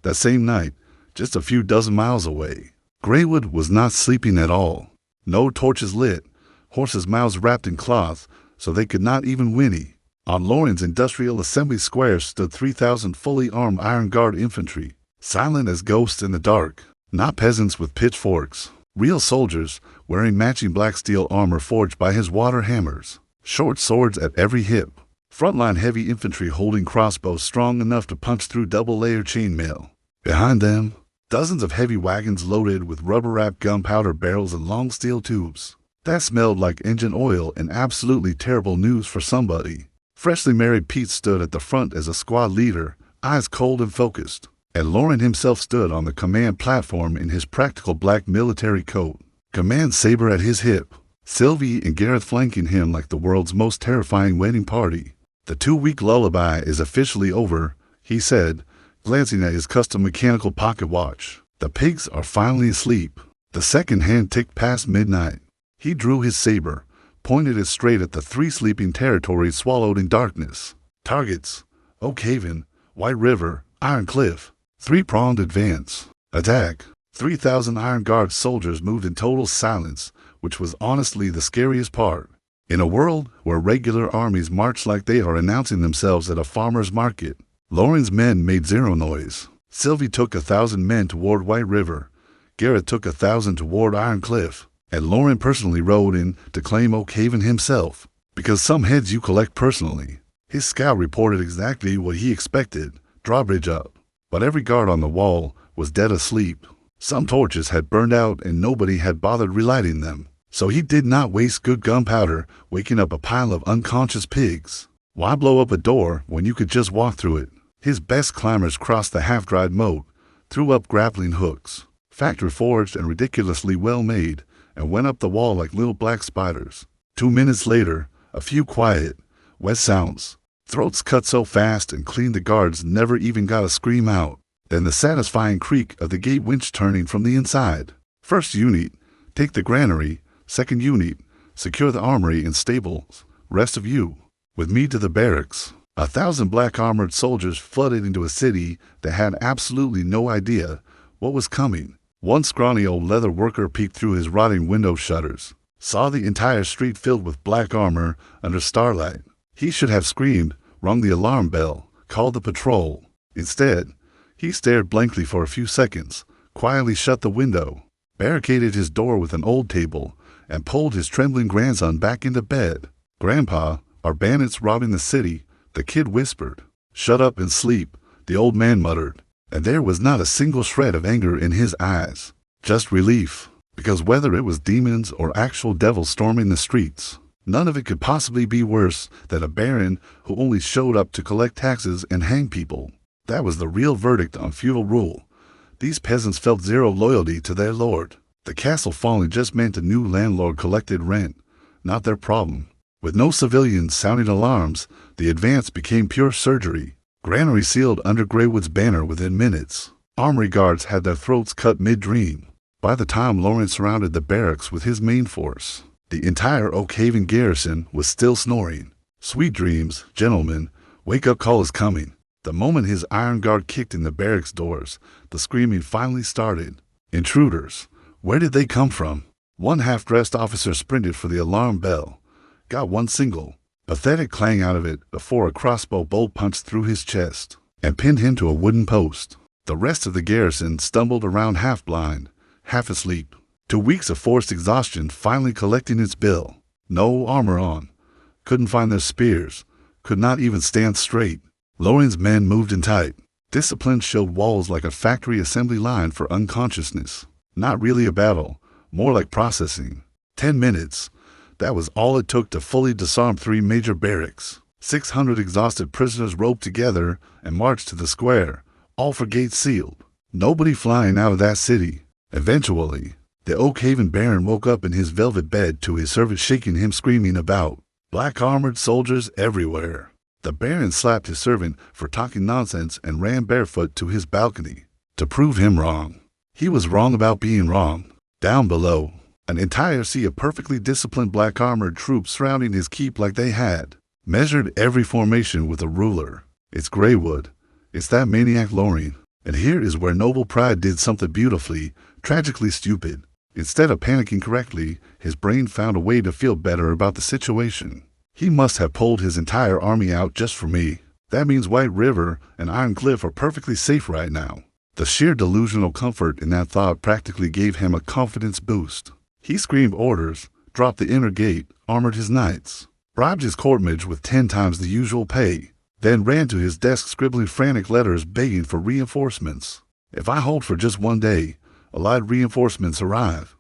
that same night, just a few dozen miles away, Greywood was not sleeping at all. No torches lit, horses' mouths wrapped in cloth so they could not even whinny. On Lorien's industrial assembly square stood 3,000 fully armed Iron Guard infantry, silent as ghosts in the dark. Not peasants with pitchforks, real soldiers wearing matching black steel armor forged by his water hammers, short swords at every hip. Frontline heavy infantry holding crossbows strong enough to punch through double-layered chainmail. Behind them, dozens of heavy wagons loaded with rubber-wrapped gunpowder barrels and long steel tubes. That smelled like engine oil and absolutely terrible news for somebody. Freshly married Pete stood at the front as a squad leader, eyes cold and focused, and Lorien himself stood on the command platform in his practical black military coat, command saber at his hip, Sylvie and Gareth flanking him like the world's most terrifying wedding party. "The 2-week lullaby is officially over," he said, glancing at his custom mechanical pocket watch. "The pigs are finally asleep." The second hand ticked past midnight. He drew his saber, pointed it straight at the 3 sleeping territories swallowed in darkness. Targets: Oak Haven, White River, Iron Cliff. 3-pronged advance. Attack. 3,000 Iron Guard soldiers moved in total silence, which was honestly the scariest part. In a world where regular armies march like they are announcing themselves at a farmer's market, Lorien's men made zero noise. Sylvie took 1,000 men toward White River, Gareth took 1,000 toward Iron Cliff, and Lorien personally rode in to claim Oak Haven himself, because some heads you collect personally. His scout reported exactly what he expected: drawbridge up. But every guard on the wall was dead asleep. Some torches had burned out and nobody had bothered relighting them. So he did not waste good gunpowder waking up a pile of unconscious pigs. Why blow up a door when you could just walk through it? His best climbers crossed the half-dried moat, threw up grappling hooks, factory forged and ridiculously well made, and went up the wall like little black spiders. 2 minutes later, a few quiet, wet sounds. Throats cut so fast and clean the guards never even got a scream out. Then the satisfying creak of the gate winch turning from the inside. "First unit, take the granary. Second unit, secure the armory and stables. Rest of you, with me to the barracks." 1,000 black-armored soldiers flooded into a city that had absolutely no idea what was coming. One scrawny old leather worker peeked through his rotting window shutters, saw the entire street filled with black armor under starlight. He should have screamed, rung the alarm bell, called the patrol. Instead, he stared blankly for a few seconds, quietly shut the window, barricaded his door with an old table, and pulled his trembling grandson back into bed. "Grandpa, are bandits robbing the city?" the kid whispered. "Shut up and sleep," the old man muttered, and there was not a single shred of anger in his eyes, just relief, because whether it was demons or actual devils storming the streets, none of it could possibly be worse than a baron who only showed up to collect taxes and hang people. That was the real verdict on feudal rule. These peasants felt zero loyalty to their lord. The castle falling just meant a new landlord collected rent, not their problem. With no civilians sounding alarms, the advance became pure surgery. Granary sealed under Greywood's banner within minutes. Armory guards had their throats cut mid-dream. By the time Lorien surrounded the barracks with his main force, the entire Oak Haven garrison was still snoring. "Sweet dreams, gentlemen. Wake-up call is coming." The moment his iron guard kicked in the barracks doors, the screaming finally started. Intruders. Where did they come from? One half-dressed officer sprinted for the alarm bell, got one single, pathetic clang out of it before a crossbow bolt punched through his chest and pinned him to a wooden post. The rest of the garrison stumbled around half-blind, half asleep. 2 weeks of forced exhaustion finally collecting its bill. No armor on. Couldn't find their spears. Could not even stand straight. Lorien's men moved in tight. Discipline showed walls like a factory assembly line for unconsciousness. Not really a battle, more like processing. 10 minutes. That was all it took to fully disarm 3 major barracks. 600 exhausted prisoners roped together and marched to the square, all for gates sealed. Nobody flying out of that city. Eventually, the Oak Haven Baron woke up in his velvet bed to his servant shaking him screaming about. Black-armored soldiers everywhere. The Baron slapped his servant for talking nonsense and ran barefoot to his balcony to prove him wrong. He was wrong about being wrong. Down below, an entire sea of perfectly disciplined black-armored troops surrounding his keep like they had measured every formation with a ruler. It's Greywood. It's that maniac Lorien. And here is where noble pride did something beautifully, tragically stupid. Instead of panicking correctly, his brain found a way to feel better about the situation. He must have pulled his entire army out just for me. That means White River and Iron Cliff are perfectly safe right now. The sheer delusional comfort in that thought practically gave him a confidence boost. He screamed orders, dropped the inner gate, armored his knights, bribed his courtmage with 10 times the usual pay, then ran to his desk scribbling frantic letters begging for reinforcements. If I hold for just one day, Allied reinforcements arrive.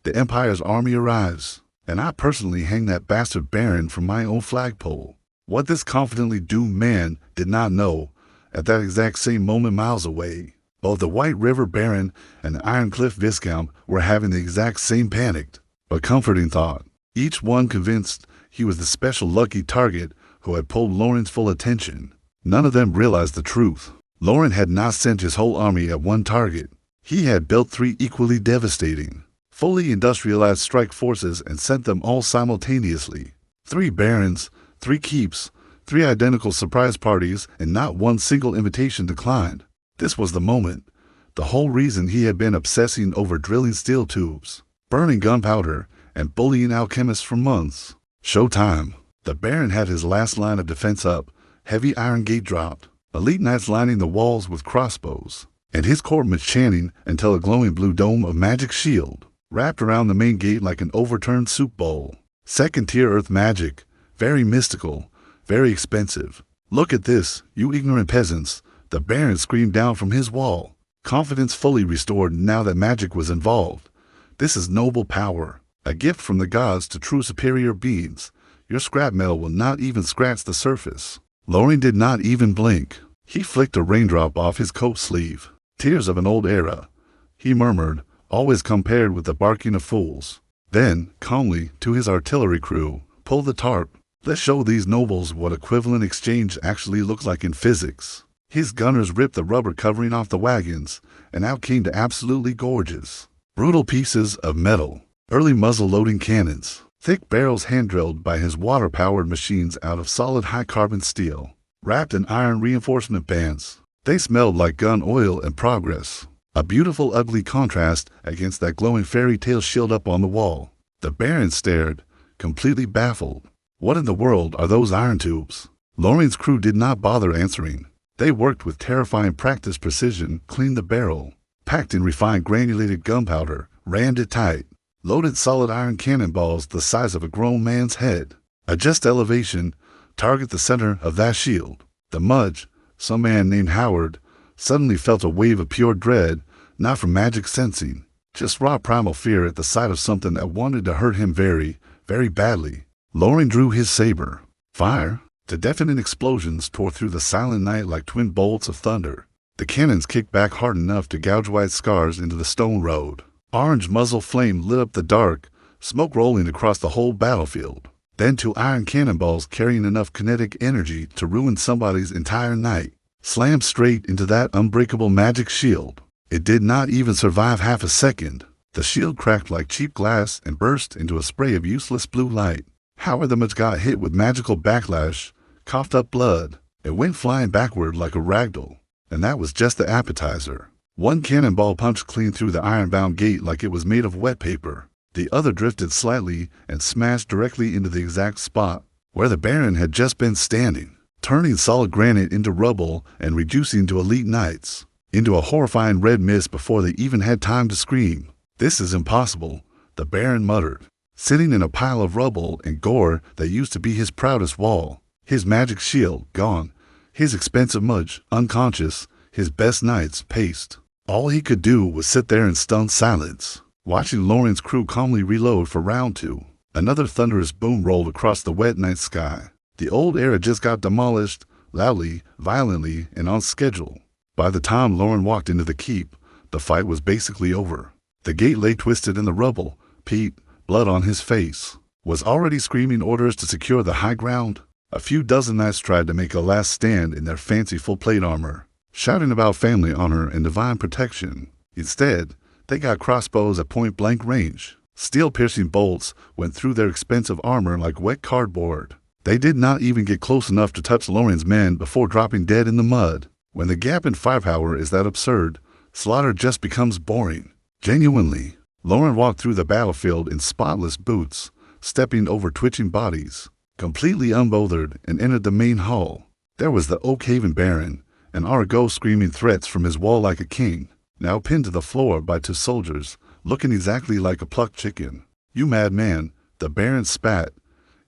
The Empire's army arrives. and I personally hang that bastard Baron from my own flagpole. What this confidently doomed man did not know, at that exact same moment miles away, both the White River Baron and the Iron Cliff Viscount were having the exact same panicked but comforting thought, each one convinced he was the special lucky target who had pulled Lorien's full attention. None of them realized the truth. Lorien had not sent his whole army at one target. He had built 3 equally devastating, fully industrialized strike forces and sent them all simultaneously. 3 barons, 3 keeps, 3 identical surprise parties, and not one single invitation declined. This was the moment, the whole reason he had been obsessing over drilling steel tubes, burning gunpowder, and bullying alchemists for months. Showtime. The Baron had his last line of defense up, heavy iron gate dropped, elite knights lining the walls with crossbows, and his courtmen chanting until a glowing blue dome of magic shield wrapped around the main gate like an overturned soup bowl. Second-tier earth magic, very mystical, very expensive. Look at this, you ignorant peasants, the Baron screamed down from his wall, confidence fully restored now that magic was involved. This is noble power, a gift from the gods to true superior beings. Your scrap metal will not even scratch the surface. Lorien did not even blink. He flicked a raindrop off his coat sleeve. Tears of an old era, he murmured, always compared with the barking of fools. Then, calmly, to his artillery crew, pull the tarp. Let's show these nobles what equivalent exchange actually looks like in physics. His gunners ripped the rubber covering off the wagons, and out came the absolutely gorgeous, brutal pieces of metal. Early muzzle-loading cannons, thick barrels hand-drilled by his water-powered machines out of solid high-carbon steel, wrapped in iron reinforcement bands. They smelled like gun oil and progress, a beautiful ugly contrast against that glowing fairy tale shield up on the wall. The Baron stared, completely baffled. What in the world are those iron tubes? Lorien's crew did not bother answering. They worked with terrifying practice precision, cleaned the barrel, packed in refined granulated gunpowder, rammed it tight, loaded solid iron cannonballs the size of a grown man's head. Adjust elevation, target the center of that shield. The Mudge, some man named Howard, suddenly felt a wave of pure dread, not from magic sensing, just raw primal fear at the sight of something that wanted to hurt him very, very badly. Lorien drew his saber. Fire! The deafening explosions tore through the silent night like twin bolts of thunder. The cannons kicked back hard enough to gouge wide scars into the stone road. Orange muzzle flame lit up the dark, smoke rolling across the whole battlefield. Then 2 iron cannonballs carrying enough kinetic energy to ruin somebody's entire night slammed straight into that unbreakable magic shield. It did not even survive half a second. The shield cracked like cheap glass and burst into a spray of useless blue light. Howard the Mudge got hit with magical backlash, coughed up blood, and went flying backward like a ragdoll. And that was just the appetizer. One cannonball punched clean through the iron-bound gate like it was made of wet paper. The other drifted slightly and smashed directly into the exact spot where the Baron had just been standing, turning solid granite into rubble and reducing to elite knights, into a horrifying red mist before they even had time to scream. This is impossible, the Baron muttered, sitting in a pile of rubble and gore that used to be his proudest wall. His magic shield gone, his expensive Mudge unconscious, his best knights paced. All he could do was sit there in stunned silence, watching Lorien's crew calmly reload for round 2. Another thunderous boom rolled across the wet night sky. The old era just got demolished, loudly, violently, and on schedule. By the time Lorien walked into the keep, the fight was basically over. The gate lay twisted in the rubble. Pete, blood on his face, was already screaming orders to secure the high ground. A few dozen knights tried to make a last stand in their fancy full-plate armor, shouting about family honor and divine protection. Instead, they got crossbows at point-blank range. Steel-piercing bolts went through their expensive armor like wet cardboard. They did not even get close enough to touch Lorien's men before dropping dead in the mud. When the gap in firepower is that absurd, slaughter just becomes boring. Genuinely, Lorien walked through the battlefield in spotless boots, stepping over twitching bodies, completely unbothered, and entered the main hall. There was the Oakhaven Baron, and Argo screaming threats from his wall like a king, now pinned to the floor by 2 soldiers, looking exactly like a plucked chicken. You madman, the Baron spat.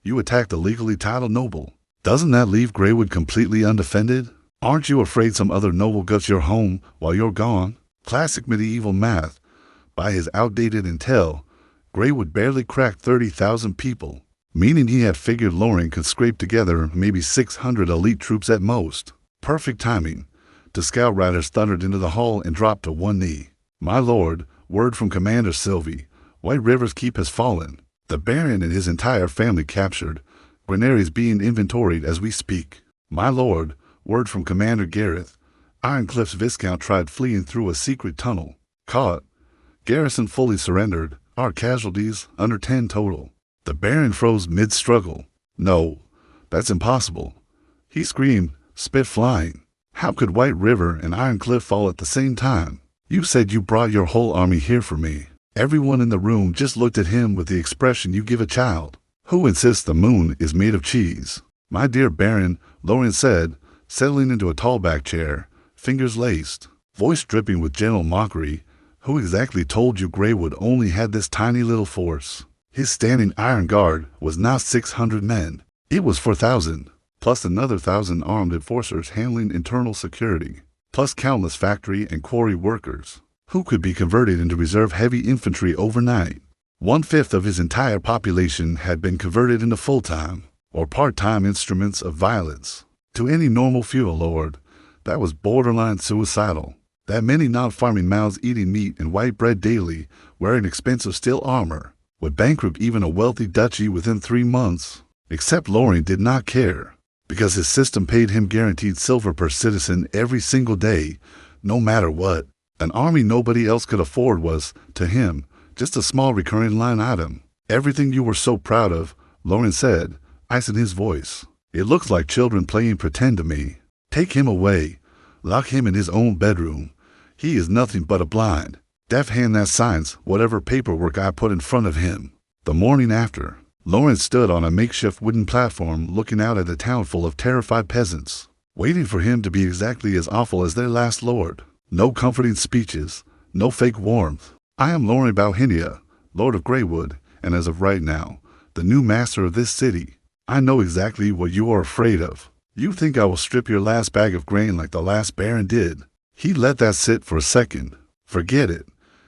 You attacked a legally titled noble. Doesn't that leave Greywood completely undefended? Aren't you afraid some other noble guts your home while you're gone? Classic medieval math. By his outdated intel, Greywood barely cracked 30,000 people, meaning he had figured Lorien could scrape together maybe 600 elite troops at most. Perfect timing. The scout riders thundered into the hall and dropped to one knee. "My lord, word from Commander Sylvie. White River's keep has fallen. The Baron and his entire family captured. Granaries being inventoried as we speak. My lord, word from Commander Gareth. Ironcliff's Viscount tried fleeing through a secret tunnel. Caught. Garrison fully surrendered. Our casualties, under 10 total." The Baron froze mid-struggle. "No, that's impossible." He screamed, spit flying. "How could White River and Ironcliff fall at the same time? You said you brought your whole army here for me." Everyone in the room just looked at him with the expression you give a child who insists the moon is made of cheese. "My dear Baron," Lorien said, settling into a tall back chair, fingers laced, voice dripping with gentle mockery, "who exactly told you Greywood only had this tiny little force? His standing iron guard was not 600 men. It was 4,000, plus another 1,000 armed enforcers handling internal security, plus countless factory and quarry workers, who could be converted into reserve heavy infantry overnight. 1/5 of his entire population had been converted into full-time or part-time instruments of violence. To any normal feudal lord, that was borderline suicidal. That many non-farming mouths eating meat and white bread daily, wearing expensive steel armor, would bankrupt even a wealthy duchy within 3 months. Except Lorien did not care, because his system paid him guaranteed silver per citizen every single day, no matter what. An army nobody else could afford was, to him, just a small recurring line item. "Everything you were so proud of," Lorien said, ice in his voice. "It looks like children playing pretend to me. Take him away. Lock him in his own bedroom. He is nothing but a blind, deaf hand that signs whatever paperwork I put in front of him." The morning after, Lorien stood on a makeshift wooden platform looking out at a town full of terrified peasants, waiting for him to be exactly as awful as their last lord. No comforting speeches, no fake warmth. "I am Lorien Bauhinia, Lord of Greywood, and as of right now, the new master of this city. I know exactly what you are afraid of. You think I will strip your last bag of grain like the last Baron did." He let that sit for a second. "Forget it.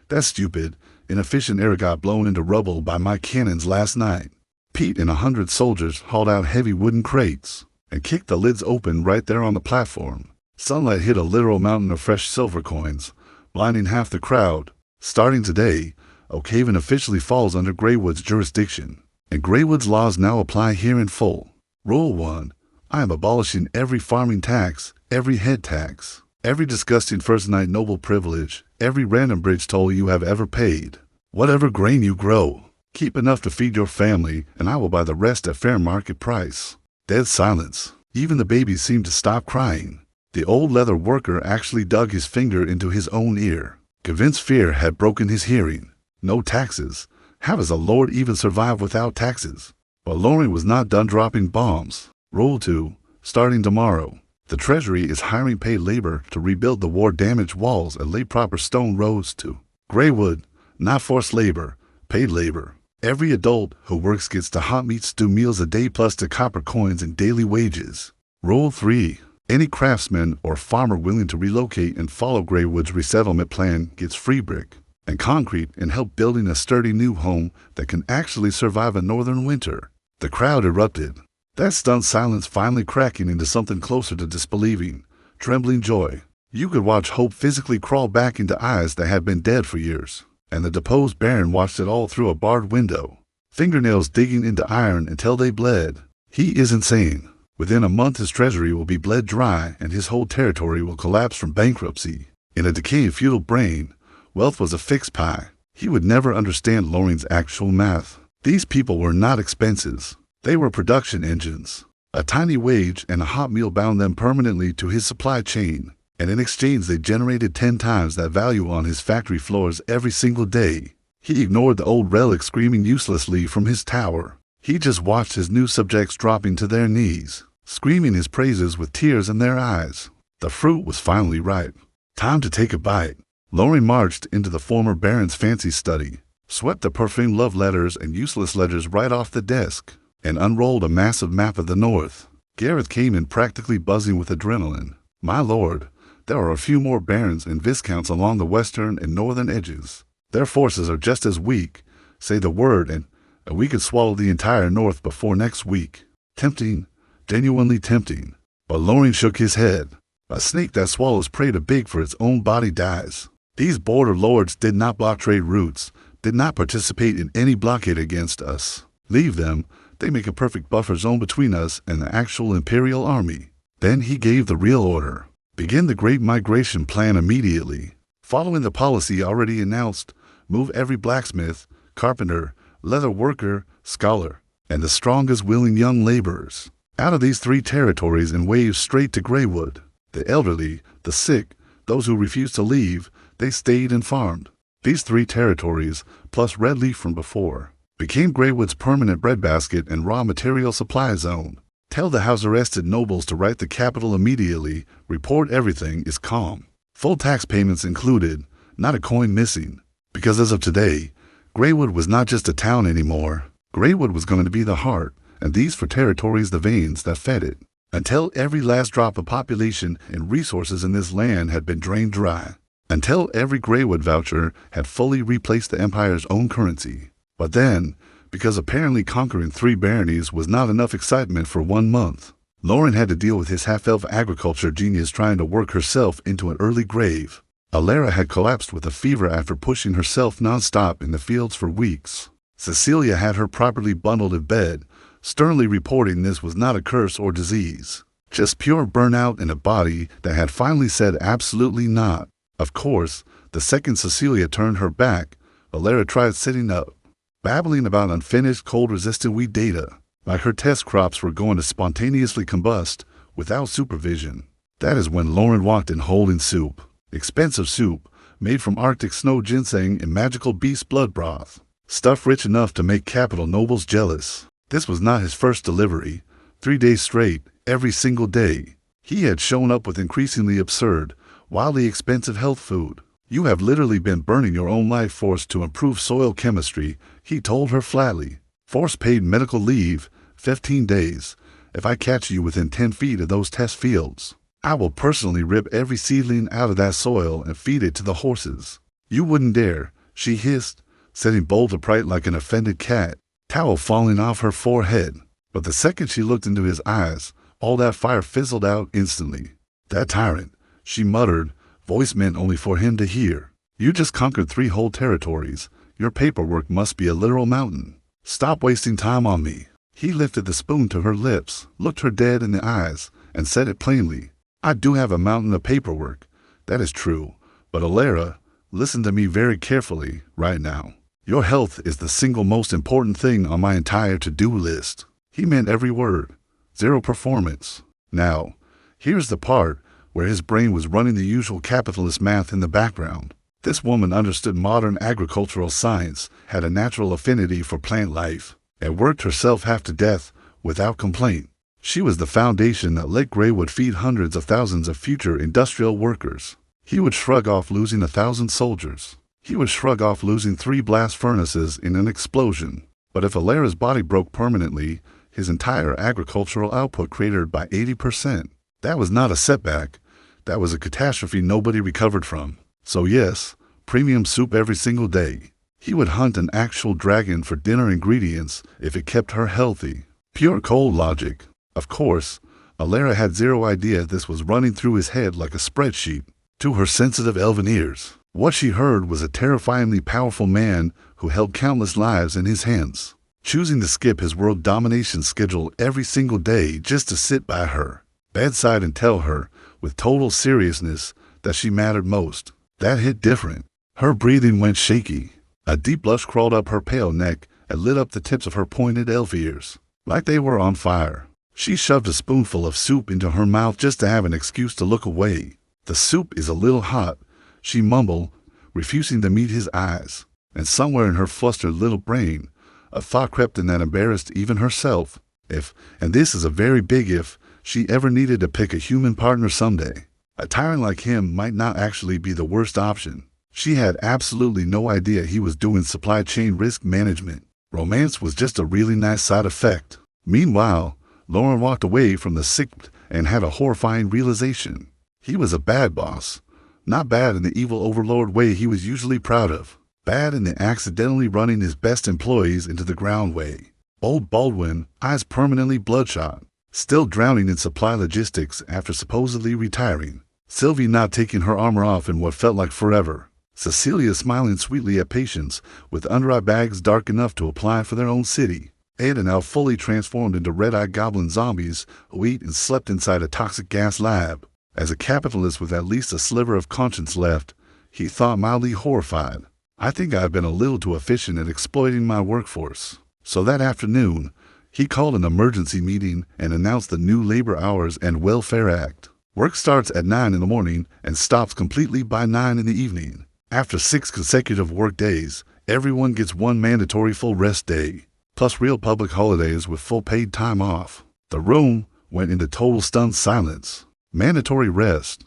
That stupid, inefficient air got blown into rubble by my cannons last night." Pete and 100 soldiers hauled out heavy wooden crates and kicked the lids open right there on the platform. Sunlight hit a literal mountain of fresh silver coins, blinding half the crowd. Starting today, Oakhaven officially falls under Greywood's jurisdiction, and Greywood's laws now apply here in full. Rule 1. I am abolishing every farming tax, every head tax, every disgusting first night noble privilege, every random bridge toll you have ever paid. Whatever grain you grow, keep enough to feed your family, and I will buy the rest at fair market price. Dead silence. Even the babies seemed to stop crying. The old leather worker actually dug his finger into his own ear, convinced fear had broken his hearing. No taxes. How does a lord even survive without taxes? But Lorien was not done dropping bombs. Rule 2. Starting tomorrow, the Treasury is hiring paid labor to rebuild the war-damaged walls and lay proper stone roads to Greywood. Not forced labor, paid labor. Every adult who works gets the hot meat stew meals a day plus the copper coins and daily wages. Rule 3. Any craftsman or farmer willing to relocate and follow Greywood's resettlement plan gets free brick and concrete and help building a sturdy new home that can actually survive a northern winter. The crowd erupted, that stunned silence finally cracking into something closer to disbelieving, trembling joy. You could watch hope physically crawl back into eyes that had been dead for years, and the deposed Baron watched it all through a barred window, fingernails digging into iron until they bled. He is insane. Within a month his treasury will be bled dry and his whole territory will collapse from bankruptcy. In a decayed feudal brain, wealth was a fixed pie. He would never understand Lorien's actual math. These people were not expenses. They were production engines. A tiny wage and a hot meal bound them permanently to his supply chain, and in exchange they generated 10 times that value on his factory floors every single day. He ignored the old relic screaming uselessly from his tower. He just watched his new subjects dropping to their knees, screaming his praises with tears in their eyes. The fruit was finally ripe. Time to take a bite. Lorien marched into the former Baron's fancy study, swept the perfumed love letters and useless letters right off the desk, and unrolled a massive map of the north. Gareth came in practically buzzing with adrenaline. "My lord, there are a few more barons and viscounts along the western and northern edges. Their forces are just as weak, Say the word and we could swallow the entire North before next week. Tempting, genuinely tempting. But Lorien shook his head. A snake that swallows prey too big for its own body dies. These border lords did not block trade routes, did not participate in any blockade against us. Leave them, they make a perfect buffer zone between us and the actual Imperial Army. Then he gave the real order. Begin the Great Migration Plan immediately. Following the policy already announced, move every blacksmith, carpenter, leather worker, scholar, and the strongest willing young laborers out of these 3 territories in waves straight to Greywood. The elderly, the sick, those who refused to leave, they stayed and farmed. These 3 territories, plus Red Leaf from before, became Greywood's permanent breadbasket and raw material supply zone. Tell the house-arrested nobles to write the capital immediately, report everything is calm. Full tax payments included, not a coin missing. Because as of today, Greywood was not just a town anymore. Greywood was going to be the heart, and these 4 territories the veins that fed it. Until every last drop of population and resources in this land had been drained dry. Until every Greywood voucher had fully replaced the Empire's own currency. But then, because apparently conquering 3 baronies was not enough excitement for 1 month, Lorien had to deal with his half-elf agriculture genius trying to work herself into an early grave. Alara had collapsed with a fever after pushing herself non-stop in the fields for weeks. Cecilia had her properly bundled in bed, sternly reporting this was not a curse or disease, just pure burnout in a body that had finally said absolutely not. Of course, the second Cecilia turned her back, Alara tried sitting up, babbling about unfinished cold-resistant wheat data, like her test crops were going to spontaneously combust without supervision. That is when Lorien walked in holding soup, expensive soup, made from Arctic snow ginseng and magical beast blood broth, stuff rich enough to make capital nobles jealous. This was not his first delivery. 3 days straight, every single day, he had shown up with increasingly absurd, wildly expensive health food. You have literally been burning your own life force to improve soil chemistry, he told her flatly. Force paid medical leave, 15 days. If I catch you within 10 feet of those test fields, I will personally rip every seedling out of that soil and feed it to the horses. You wouldn't dare, she hissed, setting bolt upright like an offended cat, towel falling off her forehead. But the second she looked into his eyes, all that fire fizzled out instantly. That tyrant, she muttered, voice meant only for him to hear. You just conquered 3 whole territories. Your paperwork must be a literal mountain. Stop wasting time on me. He lifted the spoon to her lips, looked her dead in the eyes, and said it plainly. I do have a mountain of paperwork. That is true. But Alara, listen to me very carefully right now. Your health is the single most important thing on my entire to-do list. He meant every word. 0 performance. Now, here's the part where his brain was running the usual capitalist math in the background. This woman understood modern agricultural science, had a natural affinity for plant life, and worked herself half to death without complaint. She was the foundation that let Greywood feed hundreds of thousands of future industrial workers. He would shrug off losing 1,000 soldiers. He would shrug off losing 3 blast furnaces in an explosion. But if Alara's body broke permanently, his entire agricultural output cratered by 80%. That was not a setback. That was a catastrophe nobody recovered from. So yes, premium soup every single day. He would hunt an actual dragon for dinner ingredients if it kept her healthy. Pure cold logic. Of course, Alara had 0 idea this was running through his head like a spreadsheet. To her sensitive elven ears, what she heard was a terrifyingly powerful man who held countless lives in his hands, choosing to skip his world domination schedule every single day just to sit by her bedside and tell her, with total seriousness, that she mattered most. That hit different. Her breathing went shaky. A deep blush crawled up her pale neck and lit up the tips of her pointed elf ears, like they were on fire. She shoved a spoonful of soup into her mouth just to have an excuse to look away. The soup is a little hot, she mumbled, refusing to meet his eyes. And somewhere in her flustered little brain, a thought crept in that embarrassed even herself. If, and this is a very big if, she ever needed to pick a human partner someday, a tyrant like him might not actually be the worst option. She had absolutely no idea he was doing supply chain risk management. Romance was just a really nice side effect. Meanwhile, Lorien walked away from the sick and had a horrifying realization. He was a bad boss. Not bad in the evil overlord way he was usually proud of, bad and accidentally running his best employees into the ground way. Old Baldwin, eyes permanently bloodshot, still drowning in supply logistics after supposedly retiring. Sylvie not taking her armor off in what felt like forever. Cecilia smiling sweetly at patients with under-eye bags dark enough to apply for their own city. Ada now fully transformed into red-eyed goblin zombies who ate and slept inside a toxic gas lab. As a capitalist with at least a sliver of conscience left, he thought mildly horrified. I think I've been a little too efficient at exploiting my workforce. So that afternoon, he called an emergency meeting and announced the new Labor Hours and Welfare Act. Work starts at 9 in the morning and stops completely by 9 in the evening. After 6 consecutive work days, everyone gets one mandatory full rest day, plus real public holidays with full paid time off. The room went into total stunned silence. Mandatory rest,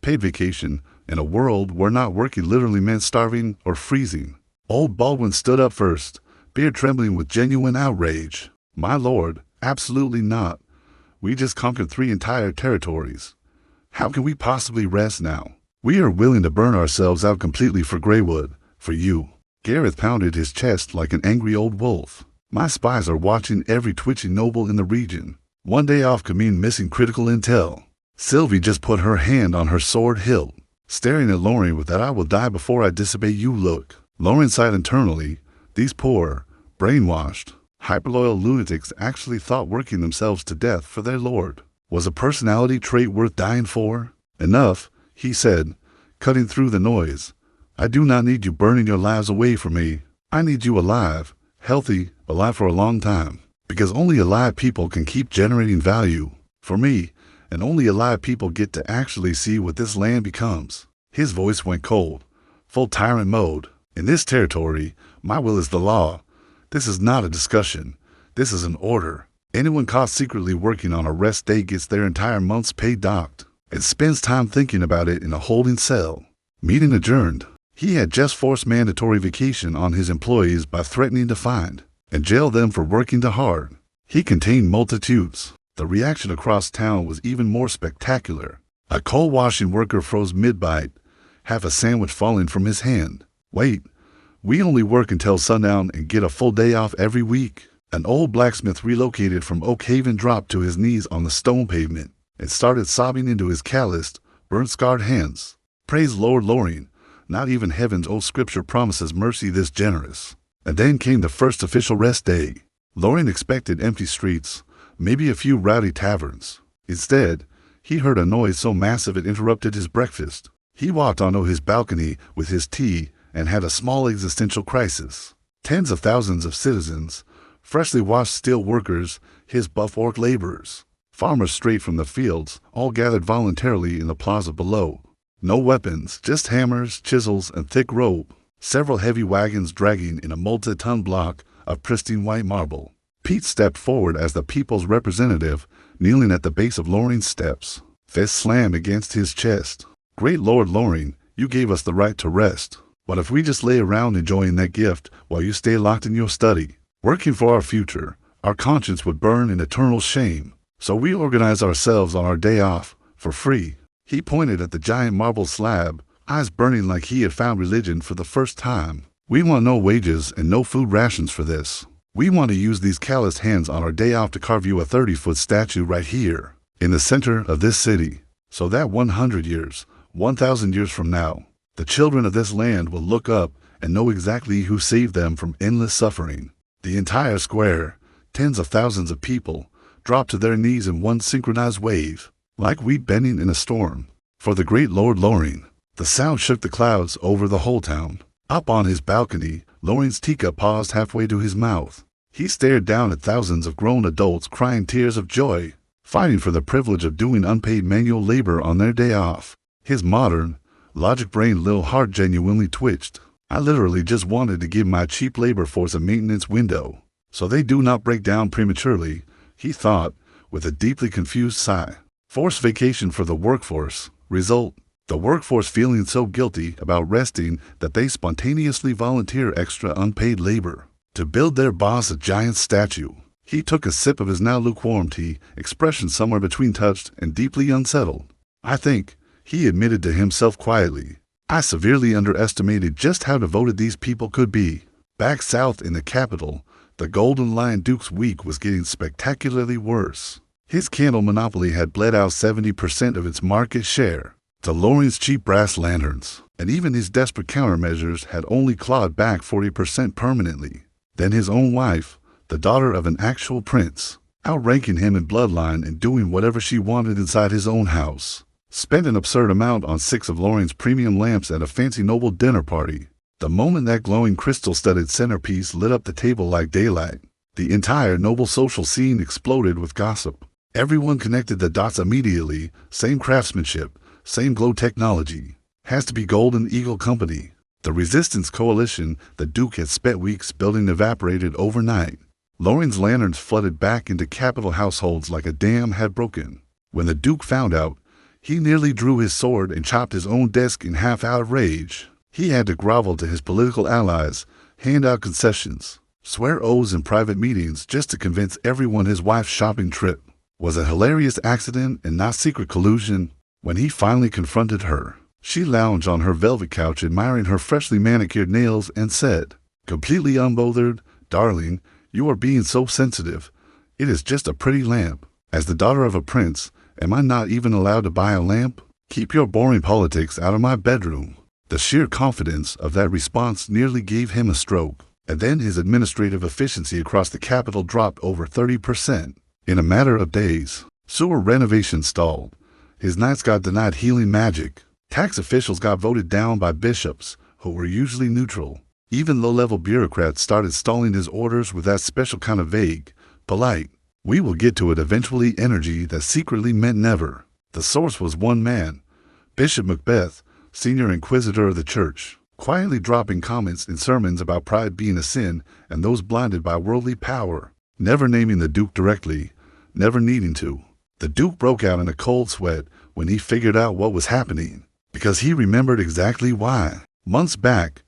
paid vacation, in a world where not working literally meant starving or freezing. Old Baldwin stood up first, beard trembling with genuine outrage. My lord, absolutely not. We just conquered 3 entire territories. How can we possibly rest now? We are willing to burn ourselves out completely for Greywood, for you. Gareth pounded his chest like an angry old wolf. My spies are watching every twitching noble in the region. One day off could mean missing critical intel. Sylvie just put her hand on her sword hilt, staring at Lorien with that "I will die before I disobey you" look. Lorien sighed internally. These poor, brainwashed, hyperloyal lunatics actually thought working themselves to death for their lord was a personality trait worth dying for. Enough, he said, cutting through the noise. I do not need you burning your lives away for me. I need you alive, healthy, alive for a long time. Because only alive people can keep generating value for me, and only alive people get to actually see what this land becomes. His voice went cold, full tyrant mode. In this territory, my will is the law. This is not a discussion. This is an order. Anyone caught secretly working on a rest day gets their entire month's pay docked and spends time thinking about it in a holding cell. Meeting adjourned. He had just forced mandatory vacation on his employees by threatening to fine and jail them for working too hard. He contained multitudes. The reaction across town was even more spectacular. A coal washing worker froze mid-bite, half a sandwich falling from his hand. Wait, we only work until sundown and get a full day off every week. An old blacksmith relocated from Oak Haven dropped to his knees on the stone pavement and started sobbing into his calloused, burnt-scarred hands. Praise Lord Lorien, not even heaven's old scripture promises mercy this generous. And then came the first official rest day. Lorien expected empty streets, maybe a few rowdy taverns. Instead, he heard a noise so massive it interrupted his breakfast. He walked onto his balcony with his tea and had a small existential crisis. Tens of thousands of citizens, freshly washed steel workers, his buff orc laborers, farmers straight from the fields, all gathered voluntarily in the plaza below. No weapons, just hammers, chisels, and thick rope. Several heavy wagons dragging in a multi-ton block of pristine white marble. Pete stepped forward as the people's representative, kneeling at the base of Lorien's steps. Fist slammed against his chest. Great Lord Lorien, you gave us the right to rest. What if we just lay around enjoying that gift while you stay locked in your study? Working for our future, our conscience would burn in eternal shame. So we organize ourselves on our day off, for free. He pointed at the giant marble slab, eyes burning like he had found religion for the first time. We want no wages and no food rations for this. We want to use these calloused hands on our day off to carve you a 30-foot statue right here, in the center of this city, so that 100 years, 1,000 years from now, the children of this land will look up and know exactly who saved them from endless suffering. The entire square, tens of thousands of people, dropped to their knees in one synchronized wave, like wheat bending in a storm. For the great Lord Lorien, the sound shook the clouds over the whole town. Up on his balcony, Lorien's teacup paused halfway to his mouth. He stared down at thousands of grown adults crying tears of joy, fighting for the privilege of doing unpaid manual labor on their day off. His modern, logic-brained little heart genuinely twitched. I literally just wanted to give my cheap labor force a maintenance window, so they do not break down prematurely, he thought, with a deeply confused sigh. Forced vacation for the workforce. Result, the workforce feeling so guilty about resting that they spontaneously volunteer extra unpaid labor to build their boss a giant statue. He took a sip of his now lukewarm tea, expression somewhere between touched and deeply unsettled. I think, he admitted to himself quietly, I severely underestimated just how devoted these people could be. Back south in the capital, the Golden Lion Duke's week was getting spectacularly worse. His candle monopoly had bled out 70% of its market share to Lorien's cheap brass lanterns, and even his desperate countermeasures had only clawed back 40% permanently. Then his own wife, the daughter of an actual prince, outranking him in bloodline and doing whatever she wanted inside his own house, spent an absurd amount on 6 of Lorien's premium lamps at a fancy noble dinner party. The moment that glowing crystal-studded centerpiece lit up the table like daylight, the entire noble social scene exploded with gossip. Everyone connected the dots immediately. Same craftsmanship, same glow technology. Has to be Golden Eagle Company. The resistance coalition the Duke had spent weeks building evaporated overnight. Lorien's lanterns flooded back into capital households like a dam had broken. When the Duke found out, he nearly drew his sword and chopped his own desk in half out of rage. He had to grovel to his political allies, hand out concessions, swear oaths in private meetings just to convince everyone his wife's shopping trip was a hilarious accident and not secret collusion. When he finally confronted her, she lounged on her velvet couch admiring her freshly manicured nails and said, completely unbothered, "Darling, you are being so sensitive. It is just a pretty lamp. As the daughter of a prince, am I not even allowed to buy a lamp? Keep your boring politics out of my bedroom." The sheer confidence of that response nearly gave him a stroke, and then his administrative efficiency across the capital dropped over 30%. In a matter of days, sewer renovations stalled. His knights got denied healing magic. Tax officials got voted down by bishops, who were usually neutral. Even low-level bureaucrats started stalling his orders with that special kind of vague, polite, "we will get to it eventually" energy that secretly meant never. The source was one man, Bishop Macbeth, senior inquisitor of the church, quietly dropping comments in sermons about pride being a sin and those blinded by worldly power, never naming the Duke directly, never needing to. The Duke broke out in a cold sweat when he figured out what was happening, because he remembered exactly why. Months back,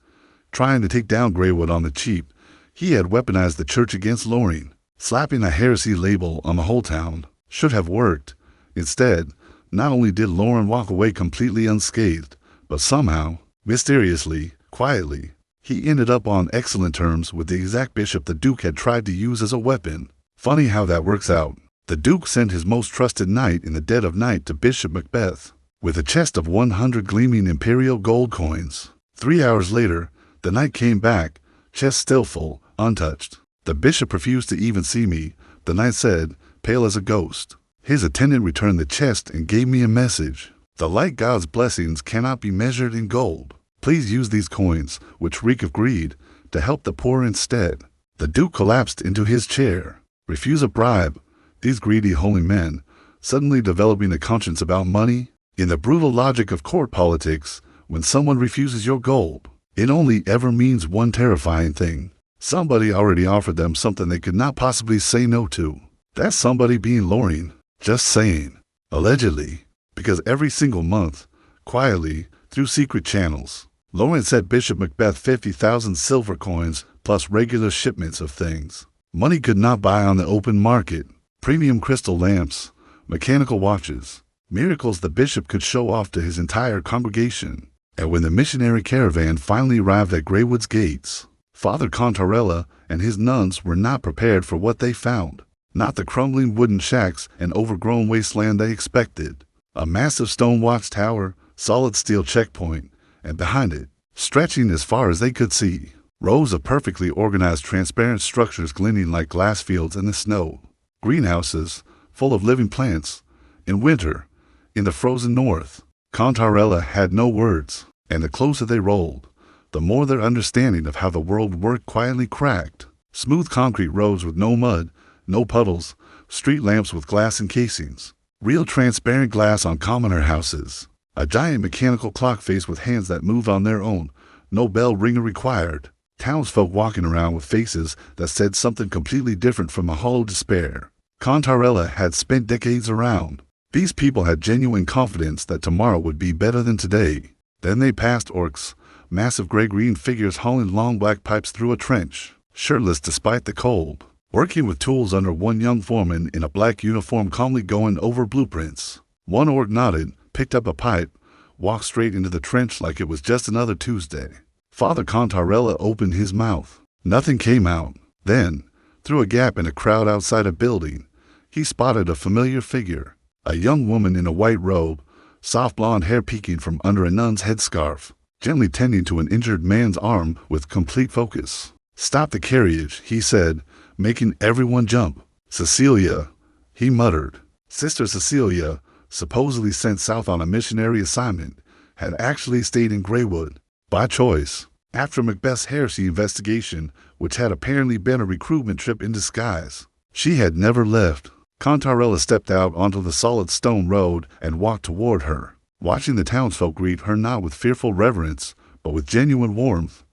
trying to take down Greywood on the cheap, he had weaponized the church against Lorien. Slapping a heresy label on the whole town should have worked. Instead, not only did Lorien walk away completely unscathed, but somehow, mysteriously, quietly, he ended up on excellent terms with the exact bishop the Duke had tried to use as a weapon. Funny how that works out. The Duke sent his most trusted knight in the dead of night to Bishop Macbeth with a chest of 100 gleaming imperial gold coins. 3 hours later, the knight came back, chest still full, untouched. "The bishop refused to even see me," the knight said, pale as a ghost. "His attendant returned the chest and gave me a message. The light god's blessings cannot be measured in gold. Please use these coins, which reek of greed, to help the poor instead." The Duke collapsed into his chair. Refuse a bribe? These greedy holy men, suddenly developing a conscience about money? In the brutal logic of court politics, when someone refuses your gold, it only ever means one terrifying thing. Somebody already offered them something they could not possibly say no to. That's somebody being Lorien. Just saying. Allegedly. Because every single month, quietly, through secret channels, Lorien sent Bishop Macbeth 50,000 silver coins plus regular shipments of things money could not buy on the open market. Premium crystal lamps, mechanical watches, miracles the bishop could show off to his entire congregation. And when the missionary caravan finally arrived at Greywood's gates, Father Contarella and his nuns were not prepared for what they found. Not the crumbling wooden shacks and overgrown wasteland they expected. A massive stone watchtower, solid steel checkpoint, and behind it, stretching as far as they could see, rows of perfectly organized transparent structures gleaming like glass fields in the snow. Greenhouses, full of living plants. In winter, in the frozen north, Contarella had no words, and the closer they rolled, the more their understanding of how the world worked quietly cracked. Smooth concrete roads with no mud, no puddles, street lamps with glass encasings. Real transparent glass on commoner houses. A giant mechanical clock face with hands that move on their own. No bell ringer required. Townsfolk walking around with faces that said something completely different from a hollow despair. Contarella had spent decades around. These people had genuine confidence that tomorrow would be better than today. Then they passed orcs, massive gray-green figures hauling long black pipes through a trench, shirtless despite the cold. Working with tools under one young foreman in a black uniform calmly going over blueprints. One orc nodded, picked up a pipe, walked straight into the trench like it was just another Tuesday. Father Contarella opened his mouth. Nothing came out. Then, through a gap in a crowd outside a building, he spotted a familiar figure, a young woman in a white robe, soft blonde hair peeking from under a nun's headscarf, gently tending to an injured man's arm with complete focus. "Stop the carriage," he said, making everyone jump. "Cecilia," he muttered. Sister Cecilia, supposedly sent south on a missionary assignment, had actually stayed in Greywood by choice. After Macbeth's heresy investigation, which had apparently been a recruitment trip in disguise, she had never left. Contarella stepped out onto the solid stone road and walked toward her, watching the townsfolk greet her not with fearful reverence, but with genuine warmth,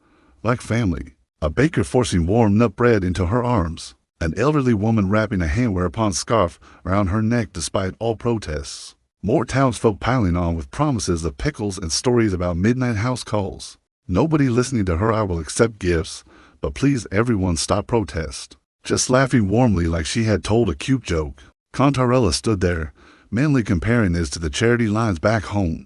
like family. A baker forcing warm nut bread into her arms, an elderly woman wrapping a hand-wear-upon scarf around her neck despite all protests. More townsfolk piling on with promises of pickles and stories about midnight house calls. Nobody listening to her. "I will accept gifts, but please everyone stop protest." Just laughing warmly like she had told a cute joke. Contarella stood there, mentally comparing this to the charity lines back home.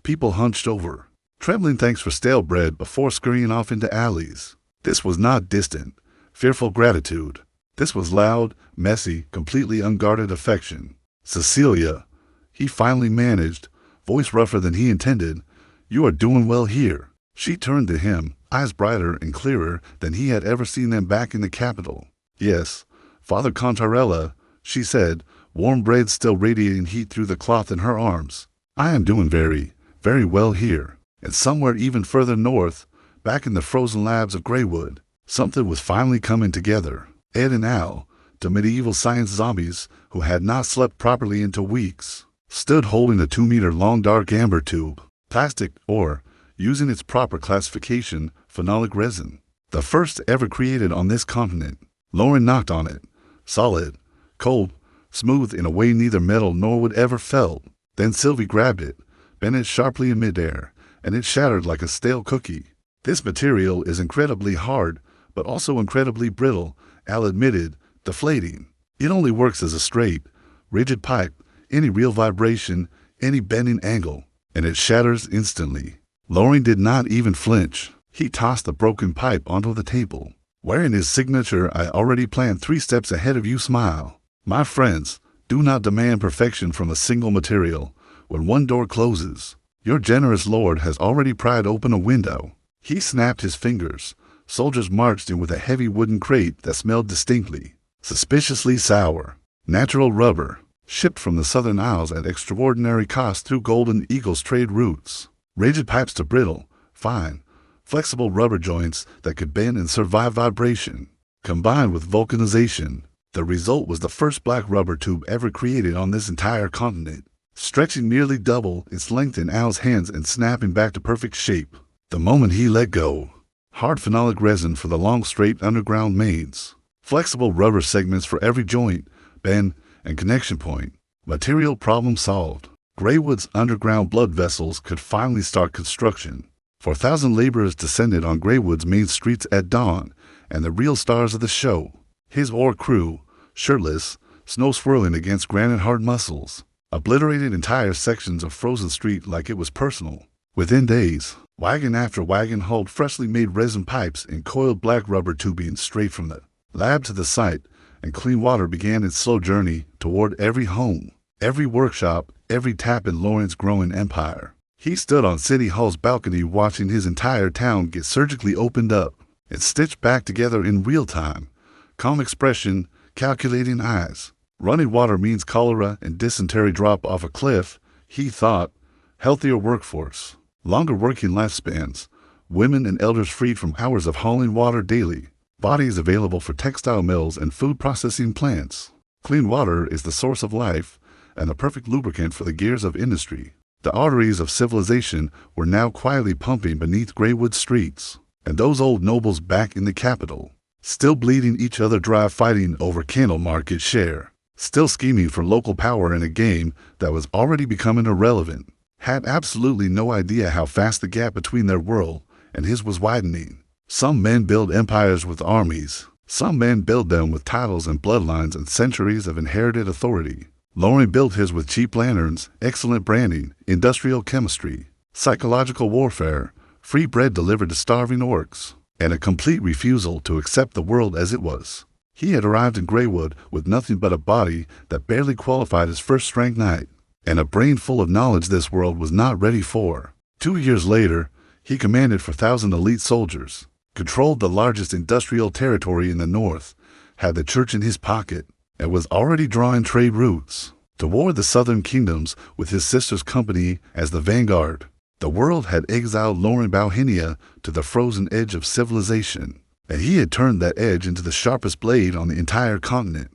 People hunched over, trembling thanks for stale bread before scurrying off into alleys. This was not distant, fearful gratitude. This was loud, messy, completely unguarded affection. "Cecilia," he finally managed, voice rougher than he intended, "you are doing well here." She turned to him, eyes brighter and clearer than he had ever seen them back in the capital. "Yes, Father Contarella," she said, warm bread still radiating heat through the cloth in her arms. "I am doing very, very well here." And somewhere even further north, back in the frozen labs of Greywood, something was finally coming together. Ed and Al, the medieval science zombies who had not slept properly into weeks, stood holding a 2-meter-long dark amber tube, plastic or, using its proper classification, phenolic resin, the first ever created on this continent. Lorien knocked on it, solid, cold, smooth in a way neither metal nor wood ever felt. Then Sylvie grabbed it, bent it sharply in midair, and it shattered like a stale cookie. "This material is incredibly hard, but also incredibly brittle," Al admitted, deflating. "It only works as a straight, rigid pipe, any real vibration, any bending angle, and it shatters instantly." Lorien did not even flinch. He tossed the broken pipe onto the table, wearing his signature "I already planned 3 steps ahead of you" smile. "My friends, do not demand perfection from a single material. When one door closes, your generous lord has already pried open a window." He snapped his fingers. Soldiers marched in with a heavy wooden crate that smelled distinctly, suspiciously sour. Natural rubber, shipped from the Southern Isles at extraordinary cost through Golden Eagle's trade routes. Rigid pipes to brittle, fine, flexible rubber joints that could bend and survive vibration. Combined with vulcanization, the result was the first black rubber tube ever created on this entire continent, stretching nearly double its length in Al's hands and snapping back to perfect shape the moment he let go. Hard phenolic resin for the long straight underground mains. Flexible rubber segments for every joint, bend, and connection point. Material problem solved. Greywood's underground blood vessels could finally start construction. 4,000 laborers descended on Greywood's main streets at dawn, and the real stars of the show, his ore crew, shirtless, snow swirling against granite-hard muscles, obliterated entire sections of frozen street like it was personal. Within days, wagon after wagon hauled freshly made resin pipes and coiled black rubber tubing straight from the lab to the site, and clean water began its slow journey toward every home, every workshop, every tap in Lorien's growing empire. He stood on City Hall's balcony watching his entire town get surgically opened up and stitched back together in real time. Calm expression, calculating eyes. Running water means cholera and dysentery drop off a cliff, he thought. Healthier workforce. Longer working lifespans. Women and elders freed from hours of hauling water daily. Bodies available for textile mills and food processing plants. Clean water is the source of life and the perfect lubricant for the gears of industry. The arteries of civilization were now quietly pumping beneath Greywood streets, and those old nobles back in the capital, still bleeding each other dry, fighting over candle market share, still scheming for local power in a game that was already becoming irrelevant, had absolutely no idea how fast the gap between their world and his was widening. Some men build empires with armies. Some men build them with titles and bloodlines and centuries of inherited authority. Lorien built his with cheap lanterns, excellent branding, industrial chemistry. psychological warfare, free bread delivered to starving orcs, and a complete refusal to accept the world as it was. He had arrived in Greywood with nothing but a body that barely qualified as first-rank knight, and a brain full of knowledge this world was not ready for. 2 years later, he commanded 4,000 elite soldiers, controlled the largest industrial territory in the north, had the church in his pocket, and was already drawing trade routes toward the southern kingdoms with his sister's company as the vanguard. The world had exiled Lorien Bauhinia to the frozen edge of civilization, and he had turned that edge into the sharpest blade on the entire continent.